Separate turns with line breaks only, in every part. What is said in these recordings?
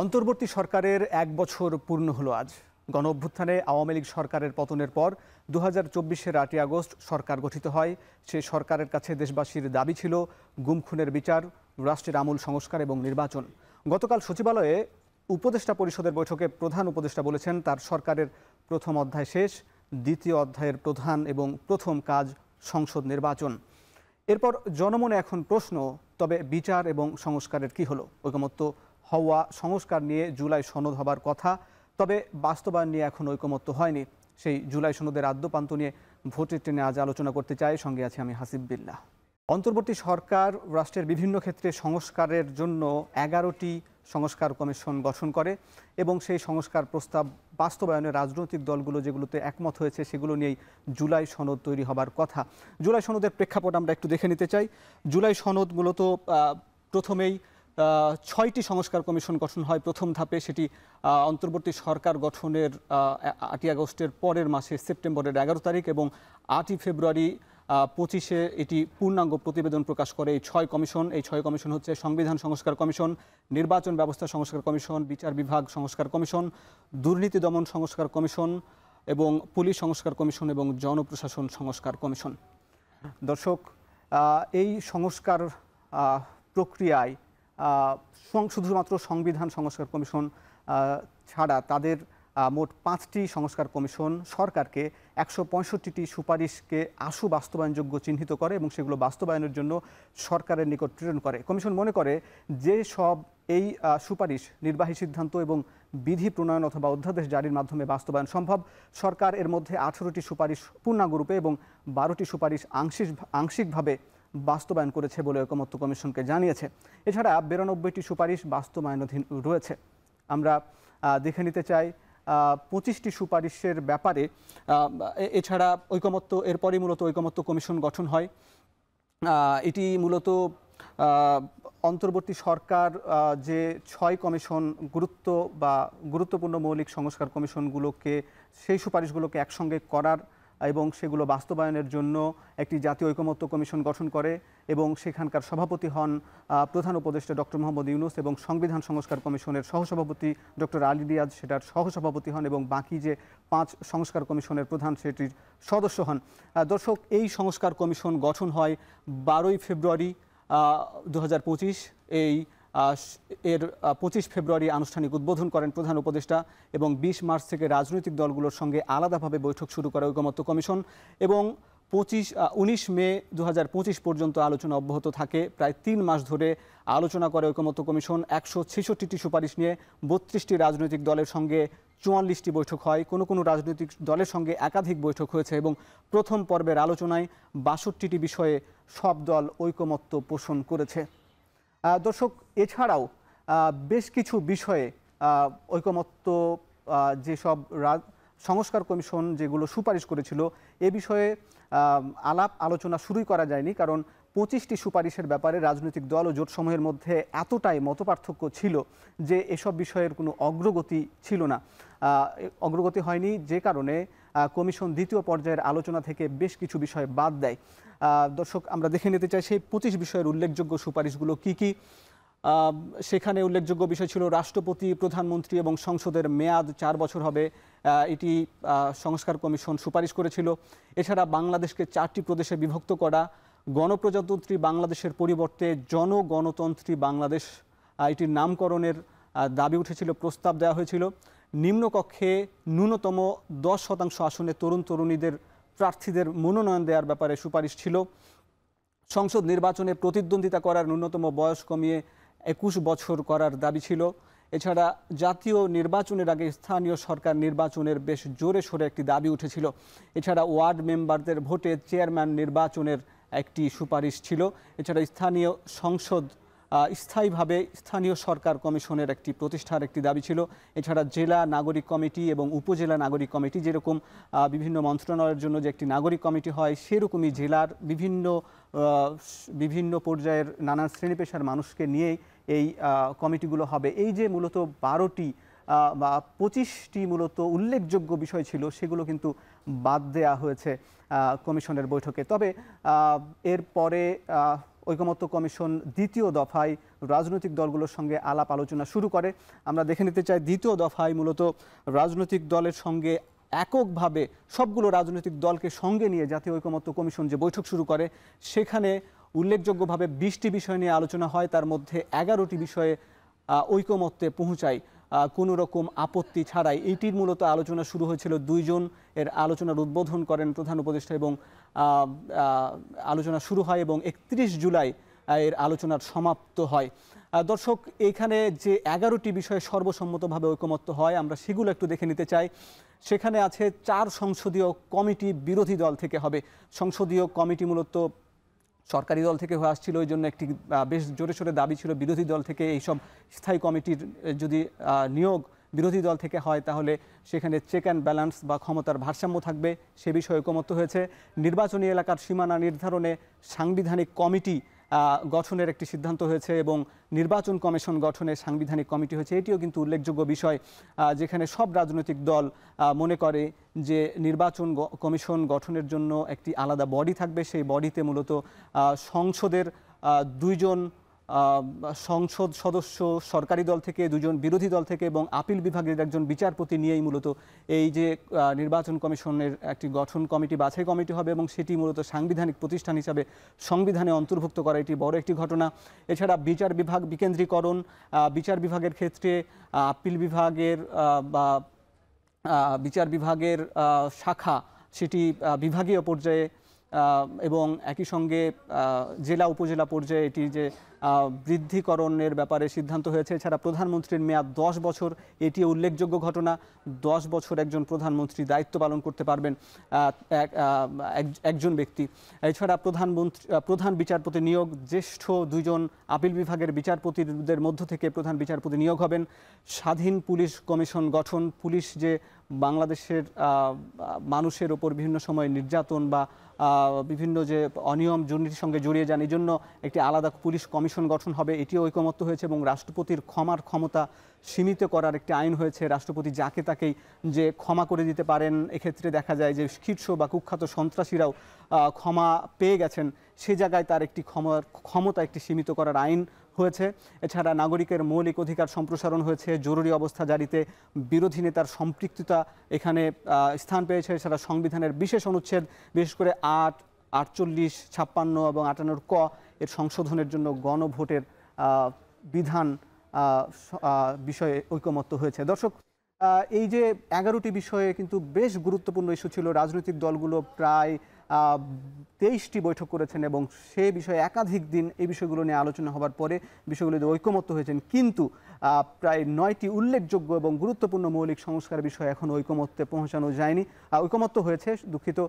অন্তর্বর্তী সরকারের ১ বছর পূর্ণ হলো আজ। গণঅভ্যুত্থানে আওয়ামী লীগ সরকারের পতনের পর ২০২৪-এর ৮ই আগস্ট সরকার গঠিত হয়। সেই সরকারের কাছে দেশবাসীর দাবি ছিল গুম খুনের বিচার, রাষ্ট্রের আমূল সংস্কার এবং নির্বাচন। গতকাল সচিবালয়ে উপদেষ্টা পরিষদের বৈঠকে প্রধান উপদেষ্টা বলেছেন তার সরকারের প্রথম অধ্যায় শেষ, দ্বিতীয় অধ্যায়ের প্রধান এবং প্রথম কাজ সংসদ নির্বাচন। এরপর জনমনে এখন প্রশ্ন, তবে বিচার এবং সংস্কারের কি হলো? ঐকমত্য হওয়া সংস্কার নিয়ে জুলাই সনদ হবার কথা, তবে বাস্তবায়ন নিয়ে এখন ঐকমত্য হয়নি। সেই জুলাই সনদের আদ্যপান্ত নিয়ে ভোটের ট্রেনে আজ আলোচনা করতে চাই। সঙ্গে আছে আমি হাসিব বিল্লাহ। অন্তর্বর্তী সরকার রাষ্ট্রের বিভিন্ন ক্ষেত্রে সংস্কারের জন্য 11টি সংস্কার কমিশন গঠন করে এবং সেই সংস্কার প্রস্তাব বাস্তবায়নে রাজনৈতিক দলগুলো যেগুলোতে একমত হয়েছে সেগুলো নিয়েই জুলাই সনদ তৈরি হবার কথা। জুলাই সনদের প্রেক্ষাপট আমরা একটু দেখে নিতে চাই। জুলাই সনদ মূলত প্রথমেই 6টি সংস্কার কমিশন গঠন হয় প্রথম ধাপে। সেটি অন্তর্বর্তী সরকার গঠনের 8ই আগস্টের পরের মাসে সেপ্টেম্বরের 11 তারিখ এবং 8ই ফেব্রুয়ারি 25-এ এটি পূর্ণাঙ্গ প্রতিবেদন প্রকাশ করে এই 6 কমিশন। এই 6 কমিশন হচ্ছে সংবিধান সংস্কার কমিশন, নির্বাচন ব্যবস্থা সংস্কার কমিশন, বিচার বিভাগ সংস্কার কমিশন, দুর্নীতি দমন সংস্কার কমিশন এবং পুলিশ সংস্কার কমিশন এবং জনপ্রশাসন সংস্কার কমিশন। দর্শক, এই সংস্কার প্রক্রিয়ায় শুধুমাত্র সংবিধান সংস্কার কমিশন ছাড়া তাদের মোট 5টি সংস্কার কমিশন সরকারকে 165টি সুপারিশকে আশু বাস্তবায়নযোগ্য চিহ্নিত করে এবং সেগুলো বাস্তবায়নের জন্য সরকারের নিকট প্রেরণ করে। কমিশন মনে করে যে সব এই সুপারিশ নির্বাহী সিদ্ধান্ত এবং বিধি প্রণয়ন অথবা অধ্যাদেশ জারির মাধ্যমে বাস্তবায়ন সম্ভব। সরকার এর মধ্যে 18টি সুপারিশ পূর্ণাঙ্গরূপে এবং 12টি সুপারিশ আংশিকভাবে বাস্তবায়ন করেছে বলে ঐকমত্য কমিশনকে জানিয়েছে। এছাড়া 92টি সুপারিশ বাস্তবায়নাধীন রয়েছে। আমরা দেখে নিতে চাই 25টি সুপারিশের ব্যাপারে। এছাড়া ঐকমত্য এরপরই মূলত ঐকমত্য কমিশন গঠন হয়। এটি মূলত অন্তর্বর্তী সরকার যে 6 কমিশন গুরুত্বপূর্ণ মৌলিক সংস্কার কমিশনগুলোকে সেই সুপারিশগুলোকে একসঙ্গে করার এবং সেগুলো বাস্তবায়নের জন্য একটি জাতীয় ঐকমত্য কমিশন গঠন করে এবং সেখানকার সভাপতি হন প্রধান উপদেষ্টা ডক্টর মোহাম্মদ ইউনূস এবং সংবিধান সংস্কার কমিশনের সহসভাপতি ডক্টর আলী রিয়াজ সেটার সহসভাপতি হন এবং বাকি যে 5 সংস্কার কমিশনের প্রধান সেটির সদস্য হন। দর্শক, এই সংস্কার কমিশন গঠন হয় 12ই ফেব্রুয়ারি 2025। এর 25 ফেব্রুয়ারি আনুষ্ঠানিক উদ্বোধন করেন প্রধান উপদেষ্টা এবং 20 মার্চ থেকে রাজনৈতিক দলগুলোর সঙ্গে আলাদাভাবে বৈঠক শুরু করে ঐকমত্য কমিশন এবং 19 মে 2025 পর্যন্ত আলোচনা অব্যাহত থাকে। প্রায় 3 মাস ধরে আলোচনা করে ঐকমত্য কমিশন। 166টি সুপারিশ নিয়ে 32টি রাজনৈতিক দলের সঙ্গে 44টি বৈঠক হয়। কোনো রাজনৈতিক দলের সঙ্গে একাধিক বৈঠক হয়েছে এবং প্রথম পর্বের আলোচনায় 62টি বিষয়ে সব দল ঐকমত্য পোষণ করেছে। দর্শক, এছাড়াও বেশ কিছু বিষয়ে ঐকমত্য যেসব সংস্কার কমিশন যেগুলো সুপারিশ করেছিল এ বিষয়ে আলাপ আলোচনা শুরুই করা যায়নি, কারণ 25টি সুপারিশের ব্যাপারে রাজনৈতিক দল ও জোটসমূহের মধ্যে এতটাই মতপার্থক্য ছিল যে এসব বিষয়ের কোনো অগ্রগতি ছিল না, অগ্রগতি হয়নি, যে কারণে কমিশন দ্বিতীয় পর্যায়ের আলোচনা থেকে বেশ কিছু বিষয় বাদ দেয়। দর্শক, আমরা দেখে নিতে চাই সেই 25 বিষয়ের উল্লেখযোগ্য সুপারিশগুলো কি কি। সেখানে উল্লেখযোগ্য বিষয় ছিল রাষ্ট্রপতি, প্রধানমন্ত্রী এবং সংসদের মেয়াদ 4 বছর হবে, এটি সংস্কার কমিশন সুপারিশ করেছিল। এছাড়া বাংলাদেশকে 4টি প্রদেশে বিভক্ত করা, গণপ্রজাতন্ত্রী বাংলাদেশের পরিবর্তে জনগণতন্ত্রী বাংলাদেশ এটির নামকরণের দাবি উঠেছিল, প্রস্তাব দেওয়া হয়েছিল। নিম্নকক্ষে ন্যূনতম 10% আসনে তরুণীদের প্রার্থীদের মনোনয়ন দেওয়ার ব্যাপারে সুপারিশ ছিল। সংসদ নির্বাচনে প্রতিদ্বন্দ্বিতা করার ন্যূনতম বয়স কমিয়ে 21 বছর করার দাবি ছিল। এছাড়া জাতীয় নির্বাচনের আগে স্থানীয় সরকার নির্বাচনের বেশ জোরে সোরে একটি দাবি উঠেছিল। এছাড়া ওয়ার্ড মেম্বারদের ভোটে চেয়ারম্যান নির্বাচনের একটি সুপারিশ ছিল। এছাড়া স্থানীয় সংসদ স্থায়ীভাবে স্থানীয় সরকার কমিশনের একটি প্রতিষ্ঠার একটি দাবি ছিল। এছাড়া জেলা নাগরিক কমিটি এবং উপজেলা নাগরিক কমিটি, যেরকম বিভিন্ন মন্ত্রণালয়ের জন্য যে একটি নাগরিক কমিটি হয় সেরকমই জেলার বিভিন্ন পর্যায়ের নানান শ্রেণী পেশার মানুষকে নিয়েই এই কমিটিগুলো হবে। এই যে মূলত 12টি বা 25টি মূলত উল্লেখযোগ্য বিষয় ছিল সেগুলো কিন্তু বাদ দেয়া হয়েছে কমিশনের বৈঠকে। তবে এরপরে ঐকমত্য কমিশন দ্বিতীয় দফায় রাজনৈতিক দলগুলোর সঙ্গে আলাপ আলোচনা শুরু করে। আমরা দেখে নিতে চাই দ্বিতীয় দফায় মূলত রাজনৈতিক দলের সঙ্গে এককভাবে সবগুলো রাজনৈতিক দলকে সঙ্গে নিয়ে জাতীয় ঐকমত্য কমিশন যে বৈঠক শুরু করে, সেখানে উল্লেখযোগ্যভাবে 20টি বিষয় নিয়ে আলোচনা হয়। তার মধ্যে 11টি বিষয়ে ঐকমত্যে পৌঁছায় কোনো রকম আপত্তি ছাড়াই। এইটির মূলত আলোচনা শুরু হয়েছিল। দুইজন এর আলোচনার উদ্বোধন করেন প্রধান উপদেষ্টা এবং আলোচনা শুরু হয় এবং 31 জুলাই এর আলোচনার সমাপ্ত হয়। দর্শক, এখানে যে 11টি বিষয়ে সর্বসম্মতভাবে ঐকমত্য হয়, আমরা সেগুলো একটু দেখে নিতে চাই। সেখানে আছে 4 সংসদীয় কমিটি বিরোধী দল থেকে হবে। সংসদীয় কমিটি মূলত সরকারি দল থেকে হয়ে আসছিল, ওই জন্য একটি বেশ জোরে সোরে দাবি ছিল বিরোধী দল থেকে এইসব স্থায়ী কমিটির যদি নিয়োগ বিরোধী দল থেকে হয় তাহলে সেখানে চেক অ্যান্ড ব্যালেন্স বা ক্ষমতার ভারসাম্য থাকবে, সে বিষয়ে ঐকমত্য হয়েছে। নির্বাচনী এলাকার সীমানা নির্ধারণে সাংবিধানিক কমিটি গঠনের একটি সিদ্ধান্ত হয়েছে এবং নির্বাচন কমিশন গঠনে সাংবিধানিক কমিটি হয়েছে। এটিও কিন্তু উল্লেখযোগ্য বিষয়, যেখানে সব রাজনৈতিক দল মনে করে যে নির্বাচন কমিশন গঠনের জন্য একটি আলাদা বডি থাকবে। সেই বডিতে মূলত সংসদের 2জন সংসদ সদস্য সরকারি দল থেকে, 2জন বিরোধী দল থেকে এবং আপিল বিভাগের একজন বিচারপতি নিয়েই মূলত এই যে নির্বাচন কমিশনের একটি গঠন কমিটি, বাছাই কমিটি হবে এবং সেটি মূলত সাংবিধানিক প্রতিষ্ঠান হিসাবে সংবিধানে অন্তর্ভুক্ত করা এটি বড় একটি ঘটনা। এছাড়া বিচার বিভাগ বিকেন্দ্রীকরণ, বিচার বিভাগের ক্ষেত্রে আপিল বিভাগের বা বিচার বিভাগের শাখা সেটি বিভাগীয় পর্যায়ে এবং একই সঙ্গে জেলা উপজেলা পর্যায়ে এটি যে বৃদ্ধিকরণের ব্যাপারে সিদ্ধান্ত হয়েছে। এছাড়া প্রধানমন্ত্রীর মেয়াদ 10 বছর, এটি উল্লেখযোগ্য ঘটনা। 10 বছর একজন প্রধানমন্ত্রী দায়িত্ব পালন করতে পারবেন একজন ব্যক্তি। এছাড়া প্রধান বিচারপতি নিয়োগ, জ্যেষ্ঠ 2জন আপিল বিভাগের বিচারপতিদের মধ্য থেকে প্রধান বিচারপতি নিয়োগ হবেন। স্বাধীন পুলিশ কমিশন গঠন, পুলিশ যে বাংলাদেশের মানুষের ওপর বিভিন্ন সময় নির্যাতন বা বিভিন্ন যে অনিয়ম দুর্নীতির সঙ্গে জড়িয়ে যান, এই জন্য একটি আলাদা পুলিশ কমিশন গঠন হবে, এটিও ঐকমত্য হয়েছে। এবং রাষ্ট্রপতির ক্ষমার ক্ষমতা সীমিত করার একটি আইন হয়েছে। রাষ্ট্রপতি যাকে তাকেই যে ক্ষমা করে দিতে পারেন। এক্ষেত্রে দেখা যায় যে শীর্ষ বা কুখ্যাত সন্ত্রাসীরাও ক্ষমা পেয়ে গেছেন, সে জায়গায় তার একটি ক্ষমতা একটি সীমিত করার আইন হয়েছে। এছাড়া নাগরিকের মৌলিক অধিকার সম্প্রসারণ হয়েছে। জরুরি অবস্থা জারিতে বিরোধী নেতার সম্পৃক্ততা এখানে স্থান পেয়েছে। এছাড়া সংবিধানের বিশেষ অনুচ্ছেদ, বিশেষ করে 8, 48, 56 এবং 58 ক এর সংশোধনের জন্য গণভোটের বিধান বিষয়ে ঐকমত্য হয়েছে। দর্শক, এই যে 11টি বিষয়ে কিন্তু বেশ গুরুত্বপূর্ণ ইস্যু ছিল। রাজনৈতিক দলগুলো প্রায় 23টি বৈঠক করেছেন এবং সে বিষয়ে একাধিক দিন এই বিষয়গুলো নিয়ে আলোচনা হবার পরে বিষয়গুলোতে ঐকমত্য হয়েছেন। কিন্তু প্রায় 9টি উল্লেখযোগ্য এবং গুরুত্বপূর্ণ মৌলিক সংস্কার বিষয়ে এখন ঐকমত্যে পৌঁছানো যায়নি। ঐকমত্য হয়েছে, দুঃখিত,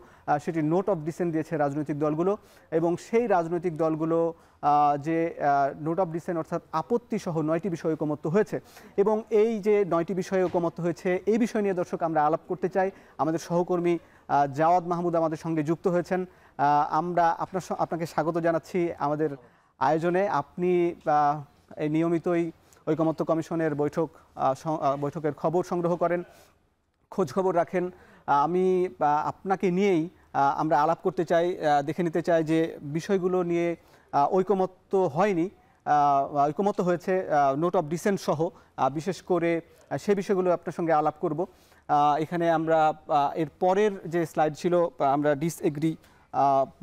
সেটি নোট অফ ডিসেন্ট দিয়েছে রাজনৈতিক দলগুলো এবং সেই রাজনৈতিক দলগুলো যে নোট অফ ডিসেন্ট অর্থাৎ আপত্তি সহ 9টি বিষয়ে ঐকমত্য হয়েছে। এবং এই যে 9টি বিষয়ে ঐকমত্য হয়েছে, এই বিষয় নিয়ে দর্শক আমরা আলাপ করতে চাই। আমাদের সহকর্মী জাওয়াদ মাহমুদ আমাদের সঙ্গে যুক্ত হয়েছেন। আমরা আপনাকে স্বাগত জানাচ্ছি আমাদের আয়োজনে। আপনি এই নিয়মিতই ঐকমত্য কমিশনের বৈঠকের খবর সংগ্রহ করেন, খোঁজ খবর রাখেন। আমি আপনাকে নিয়েই আমরা আলাপ করতে চাই, দেখে নিতে চাই যে বিষয়গুলো নিয়ে ঐকমত্য হয়নি, ঐকমত্য হয়েছে নোট অফ ডিসেন্ট সহ। বিশেষ করে সে বিষয়গুলো আপনার সঙ্গে আলাপ করব। এখানে আমরা এর পরের যে স্লাইড ছিল, আমরা ডিসএগ্রি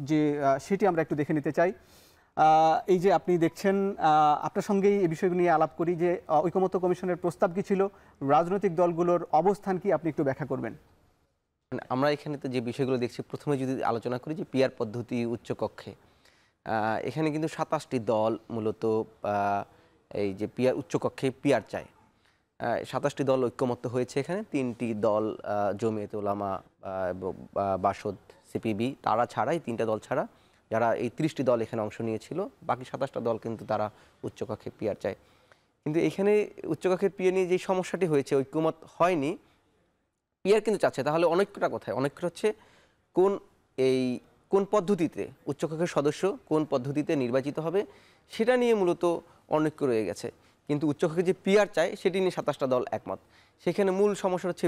যে সেটি আমরা একটু দেখে নিতে চাই। এই যে আপনি দেখছেন, আপনার সঙ্গেই এই বিষয়গুলো নিয়ে আলাপ করি যে ঐকমত্য কমিশনের প্রস্তাব কি ছিল, রাজনৈতিক দলগুলোর অবস্থান কি, আপনি একটু ব্যাখ্যা করবেন।
আমরা এখানে তো যে বিষয়গুলো দেখছি, প্রথমে যদি আলোচনা করি যে পিয়ার পদ্ধতি উচ্চকক্ষে, এখানে কিন্তু 27টি দল মূলত এই যে পিয়ার উচ্চকক্ষে পিয়ার চায়। 27টি দল ঐক্যমত্য হয়েছে। এখানে 3টি দল জমিয়তে উলামা এবং বাসদ সিপিবি, তারা ছাড়া, এই 3টা দল ছাড়া যারা এই 30টি দল এখানে অংশ নিয়েছিল, বাকি 27টা দল কিন্তু তারা উচ্চকক্ষে পিয়ার চায়। কিন্তু এখানে উচ্চকক্ষের পিয়ার নিয়ে যে সমস্যাটি হয়েছে, ঐক্যমত হয়নি। পিয়ার কিন্তু চাচ্ছে, তাহলে অনৈক্যটা কোথায়? অনৈক্য হচ্ছে কোন পদ্ধতিতে উচ্চকক্ষের সদস্য কোন পদ্ধতিতে নির্বাচিত হবে, সেটা নিয়ে মূলত অনৈক্য রয়ে গেছে। কিন্তু উচ্চকক্ষে যে পিয়ার চায় সেটি নিয়ে 27টা দল একমত। সেখানে মূল সমস্যা হচ্ছে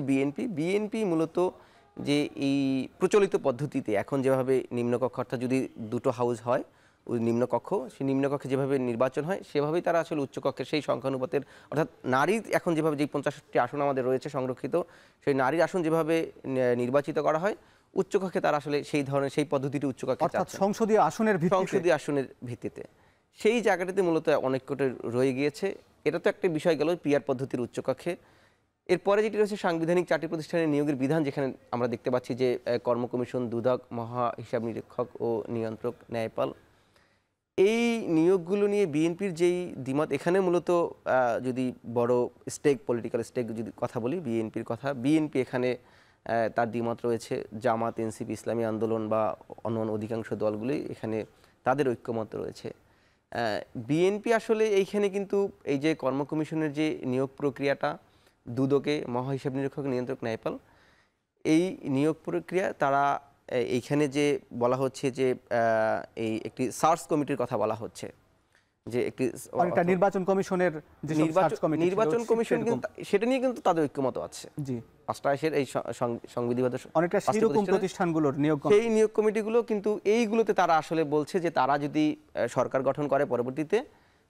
বিএনপি মূলত যে এই প্রচলিত পদ্ধতিতে এখন যেভাবে নিম্নকক্ষ অর্থাৎ যদি 2টো হাউস হয় নিম্নকক্ষ, সেই নিম্নকক্ষে যেভাবে নির্বাচন হয় সেভাবেই তারা আসলে উচ্চকক্ষের সেই সংখ্যানুপাতের, অর্থাৎ নারীর এখন যেভাবে যে 50টি আসন আমাদের রয়েছে সংরক্ষিত, সেই নারীর আসন যেভাবে নির্বাচিত করা হয়, উচ্চকক্ষে তারা আসলে সেই ধরনের সেই পদ্ধতিটি উচ্চকক্ষে
অর্থাৎ
চাচ্ছে
সংসদীয় আসনের ভিত্তিতে।
সংসদীয় আসনের ভিত্তিতে। সেই জায়গাটিতে মূলত অনেক কোটি রয়ে গিয়েছে। এটা তো একটা বিষয় গেল পিআর পদ্ধতির উচ্চকক্ষে। এরপরে যেটি রয়েছে সাংবিধানিক 4টি প্রতিষ্ঠানের নিয়োগের বিধান, যেখানে আমরা দেখতে পাচ্ছি যে কর্ম কমিশন, দুদক, মহা হিসাব নিরীক্ষক ও নিয়ন্ত্রক, ন্যায়পাল, এই নিয়োগগুলো নিয়ে বিএনপির যেই দ্বিমত, এখানে মূলত যদি বড় স্টেক, পলিটিক্যাল স্টেক যদি কথা বলি বিএনপির কথা, বিএনপি এখানে তার দ্বিমত রয়েছে। জামাত, এনসিপি, ইসলামী আন্দোলন বা অন্য অধিকাংশ দলগুলি এখানে তাদের ঐক্যমত রয়েছে। বিএনপি আসলে এইখানে কিন্তু এই যে কর্ম কমিশনের যে নিয়োগ প্রক্রিয়াটা, দুদকে মহা হিসাব নিরীক্ষক, নিয়ন্ত্রক, ন্যায়পাল, এই নিয়োগ প্রক্রিয়া তারা এইখানে যে বলা হচ্ছে যে এই একটি সার্চ কমিটির কথা বলা হচ্ছে, যে একটি
অনেকটা নির্বাচন কমিশনের যে
নির্বাচন কমিশন, কিন্তু সেটা নিয়ে কিন্তু তাদের ঐক্যমত আছে।
জি,
রাষ্ট্রায়ত্তের এই সংবিধিবদ্ধ
অনেকটা সেরকম প্রতিষ্ঠানগুলোর
সেই নিয়োগ কমিটিগুলো কিন্তু এইগুলোতে তারা আসলে বলছে যে তারা যদি সরকার গঠন করে পরবর্তীতে,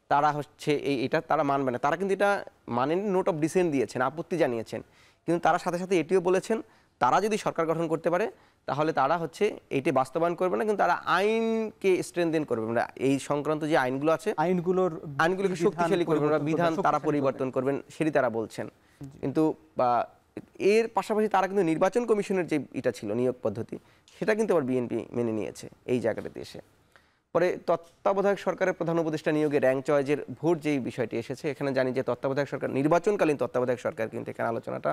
তারা হচ্ছে এটা তারা মানবে না। তারা কিন্তু এটা মানেন, নোট অফ ডিসেন্ট দিয়েছেন, আপত্তি জানিয়েছেন, কিন্তু তারা সাথে সাথে এটিও বলেছেন তারা যদি সরকার গঠন করতে পারে তাহলে তারা হচ্ছে এইটি বাস্তবায়ন করবে না, কিন্তু তারা আইনকে স্ট্রেনথেন করবে না, এই সংক্রান্ত যে আইনগুলো আছে আইনগুলোকে শক্তিশালী করবেন না, বিধান তারা পরিবর্তন করবেন, সেটি তারা বলছেন। কিন্তু এর পাশাপাশি তারা কিন্তু নির্বাচন কমিশনের যে এটা ছিল নিয়োগ পদ্ধতি, সেটা কিন্তু আবার বিএনপি মেনে নিয়েছে এই জায়গাটাতে এসে। পরে তত্ত্বাবধায়ক সরকারের প্রধান উপদেষ্টা নিয়োগে র্যাঙ্ক চয়েজের ভোট যেই বিষয়টি এসেছে, এখানে জানি যে তত্ত্বাবধায়ক সরকার, নির্বাচনকালীন তত্ত্বাবধায়ক সরকার, কিন্তু এখানে আলোচনাটা,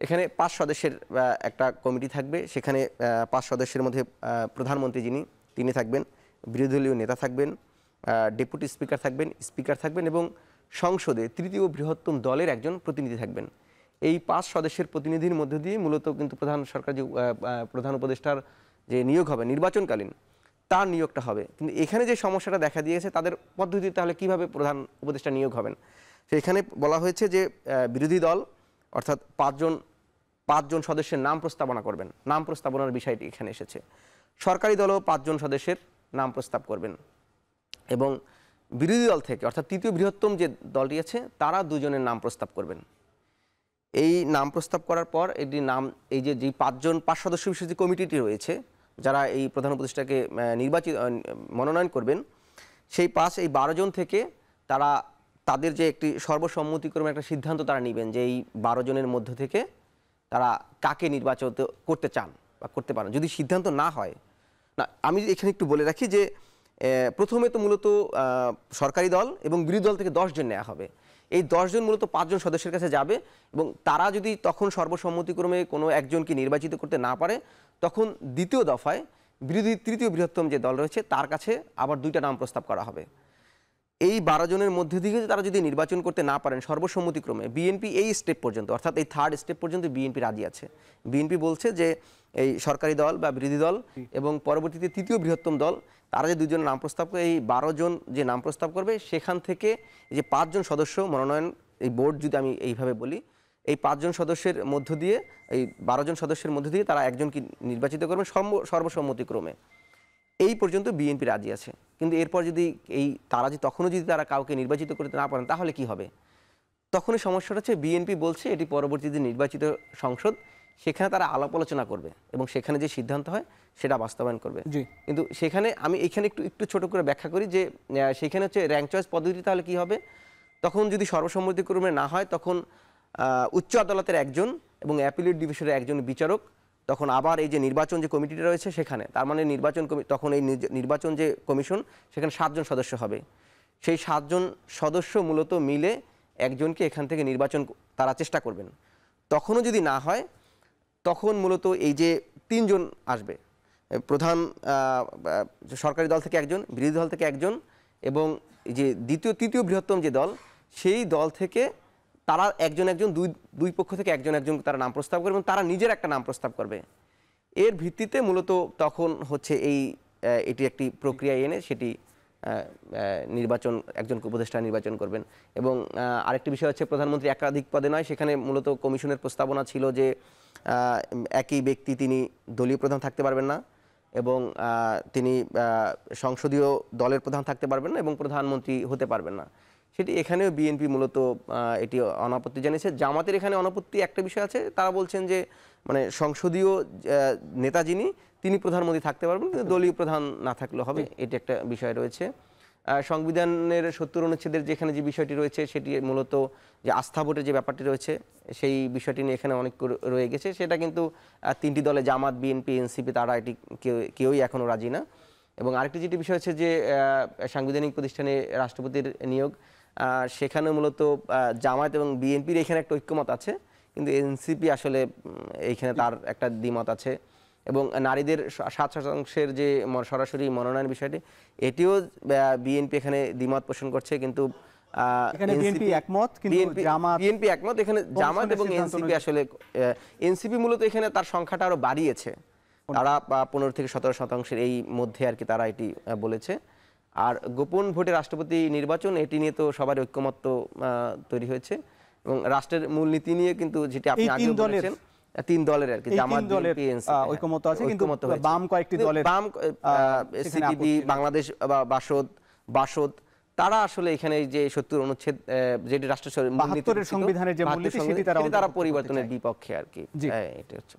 এখানে 5 সদস্যের একটা কমিটি থাকবে। সেখানে 5 সদস্যের মধ্যে প্রধানমন্ত্রী তিনি থাকবেন, বিরোধী দলীয় নেতা থাকবেন, ডেপুটি স্পিকার থাকবেন, স্পিকার থাকবেন এবং সংসদে তৃতীয় বৃহত্তম দলের একজন প্রতিনিধি থাকবেন। এই 5 সদস্যের প্রতিনিধির মধ্য দিয়ে মূলত কিন্তু প্রধান উপদেষ্টার যে নিয়োগ হবে নির্বাচনকালীন, তার নিয়োগটা হবে। কিন্তু এখানে যে সমস্যাটা দেখা দিয়েছে, তাদের পদ্ধতি তাহলে কিভাবে প্রধান উপদেষ্টা নিয়োগ হবেন, সেখানে বলা হয়েছে যে বিরোধী দল অর্থাৎ 5 জন সদস্যের নাম প্রস্তাবনা করবেন। নাম প্রস্তাবনার বিষয়টি এখানে এসেছে। সরকারি দলও 5 জন সদস্যের নাম প্রস্তাব করবেন এবং বিরোধী দল থেকে অর্থাৎ তৃতীয় বৃহত্তম যে দলটি আছে, তারা 2 জনের নাম প্রস্তাব করবেন। এই নাম প্রস্তাব করার পর এই যে 5 সদস্য বিশিষ্ট যে কমিটিটি রয়েছে, যারা এই প্রধান উপদেষ্টাকে মনোনয়ন করবেন, সেই 12 জন থেকে তারা তাদের যে একটি সর্বসম্মতিক্রমে একটা সিদ্ধান্ত তারা নেবেন যে এই 12 জনের মধ্য থেকে তারা কাকে নির্বাচিত করতে চান বা করতে পারেন। যদি সিদ্ধান্ত না হয়, না, আমি এখানে একটু বলে রাখি যে প্রথমে তো মূলত সরকারি দল এবং বিরোধী দল থেকে 10 জন নেওয়া হবে। এই 10 জন মূলত 5 জন সদস্যের কাছে যাবে এবং তারা যদি তখন সর্বসম্মতিক্রমে কোনো একজনকে নির্বাচিত করতে না পারে, তখন দ্বিতীয় দফায় তৃতীয় বৃহত্তম যে দল রয়েছে তার কাছে আবার 2টা নাম প্রস্তাব করা হবে। এই 12 জনের মধ্যে থেকে তারা যদি নির্বাচন করতে না পারেন সর্বসম্মতিক্রমে, বিএনপি এই স্টেপ পর্যন্ত অর্থাৎ এই 3rd স্টেপ পর্যন্ত বিএনপি রাজি আছে। বিএনপি বলছে যে এই সরকারি দল বা বিরোধী দল এবং পরবর্তীতে তৃতীয় বৃহত্তম দল, তারা যে 2 জনের নাম প্রস্তাব করে, এই 12 জন যে নাম প্রস্তাব করবে, সেখান থেকে যে 5 জন সদস্য মনোনয়ন, এই বোর্ড যদি আমি এইভাবে বলি, এই 5 জন সদস্যের মধ্য দিয়ে, এই 12 জন সদস্যের মধ্য দিয়ে তারা একজনকে নির্বাচিত করবেন সর্বসম্মতিক্রমে। এই পর্যন্ত বিএনপি রাজি আছে। কিন্তু এরপর যদি তখনও যদি তারা কাউকে নির্বাচিত করতে না পারেন, তাহলে কি হবে? তখনই সমস্যাটা হচ্ছে বিএনপি বলছে এটি পরবর্তীতে নির্বাচিত সংসদ, সেখানে তারা আলাপ আলোচনা করবে এবং সেখানে যে সিদ্ধান্ত হয় সেটা বাস্তবায়ন করবে। কিন্তু সেখানে আমি এখানে একটু ছোট করে ব্যাখ্যা করি যে সেখানে হচ্ছে র্যাঙ্ক চয়েস পদ্ধতি তাহলে কি হবে, তখন যদি সর্বসম্মতিক্রমে না হয়, তখন উচ্চ আদালতের একজন এবং অ্যাপিলেট ডিভিশনের একজন বিচারক, তখন আবার এই যে নির্বাচন যে কমিটিটা রয়েছে সেখানে, তার মানে তখন এই নির্বাচন যে কমিশন, সেখানে 7 জন সদস্য হবে। সেই 7 জন সদস্য মূলত মিলে একজনকে এখান থেকে নির্বাচন তারা চেষ্টা করবেন। তখনও যদি না হয়, তখন মূলত এই যে 3 জন আসবে, প্রধান সরকারি দল থেকে একজন, বিরোধী দল থেকে একজন এবং যে তৃতীয় বৃহত্তম যে দল, সেই দল থেকে তারা একজন দুই পক্ষ থেকে একজন তারা নাম প্রস্তাব করবে এবং তারা নিজের একটা নাম প্রস্তাব করবে। এর ভিত্তিতে মূলত তখন হচ্ছে এটি একটি প্রক্রিয়া এনে সেটি নির্বাচন, একজন উপদেষ্টা নির্বাচন করবেন। এবং আরেকটি বিষয় হচ্ছে প্রধানমন্ত্রী একাধিক পদে নয়, সেখানে মূলত কমিশনের প্রস্তাবনা ছিল যে একই ব্যক্তি তিনি দলীয় প্রধান থাকতে পারবেন না এবং তিনি সংসদীয় দলের প্রধান থাকতে পারবেন না এবং প্রধানমন্ত্রী হতে পারবেন না। সেটি এখানেও বিএনপি মূলত এটি অনাপত্তি জানিয়েছে। জামাতের এখানে অনাপত্তি একটা বিষয় আছে, তারা বলছেন যে মানে সংসদীয় নেতা যিনি তিনি প্রধানমন্ত্রী থাকতে পারবেন, কিন্তু দলীয় প্রধান না থাকলেও হবে, এটি একটা বিষয় রয়েছে। সংবিধানের 70 অনুচ্ছেদের যেখানে যে বিষয়টি রয়েছে সেটি মূলত যে আস্থা ভোটের যে ব্যাপারটি রয়েছে সেই বিষয়টি নিয়ে এখানে অনেক রয়ে গেছে। সেটা কিন্তু তিনটি দলে জামাত, বিএনপি, এনসিপি তারা এটি কেউই এখনও রাজি না। এবং আরেকটি যেটি বিষয় হচ্ছে যে সাংবিধানিক প্রতিষ্ঠানে রাষ্ট্রপতির নিয়োগ, সেখানে মূলত জামাত এবং বিএনপির এখানে একটা ঐক্যমত আছে, কিন্তু এনসিপি আসলে এইখানে তার একটা দ্বিমত আছে। এবং নারীদের 7% যে সরাসরি মনোনয়ন বিষয়টি, এটিও বিএনপি এখানে দ্বিমত পোষণ করছে, কিন্তু
বিএনপি একমত, কিন্তু
বিএনপি একমত এখানে জামাত এবং এনসিপি আসলে এনসিপি মূলত এখানে তার সংখ্যাটা আরো বাড়িয়েছে, তারা 15 থেকে 17% এই মধ্যে আর কি তারা এটি বলেছে। আর গোপন ভোটে রাষ্ট্রপতি নির্বাচন, এটি নিয়ে তো সবার ঐক্যমত্য তৈরি হয়েছে এবং রাষ্ট্রের মূলনীতি নিয়ে কিন্তু যেটি আপনি আগে বলেছেন তিন দলের আর কি জামাত, বিএনপি, এনসিপি
ঐক্যমত আছে, কিন্তু বাম কয়েকটি দলের,
বাম সিপিবি, বাংলাদেশ বাসদ তারা আসলে এখানে যে 70 অনুচ্ছেদ যেটি রাষ্ট্রের
সংবিধানের যে মূলনীতি সেটি
তারা পরিবর্তনের বিপক্ষে আর কি।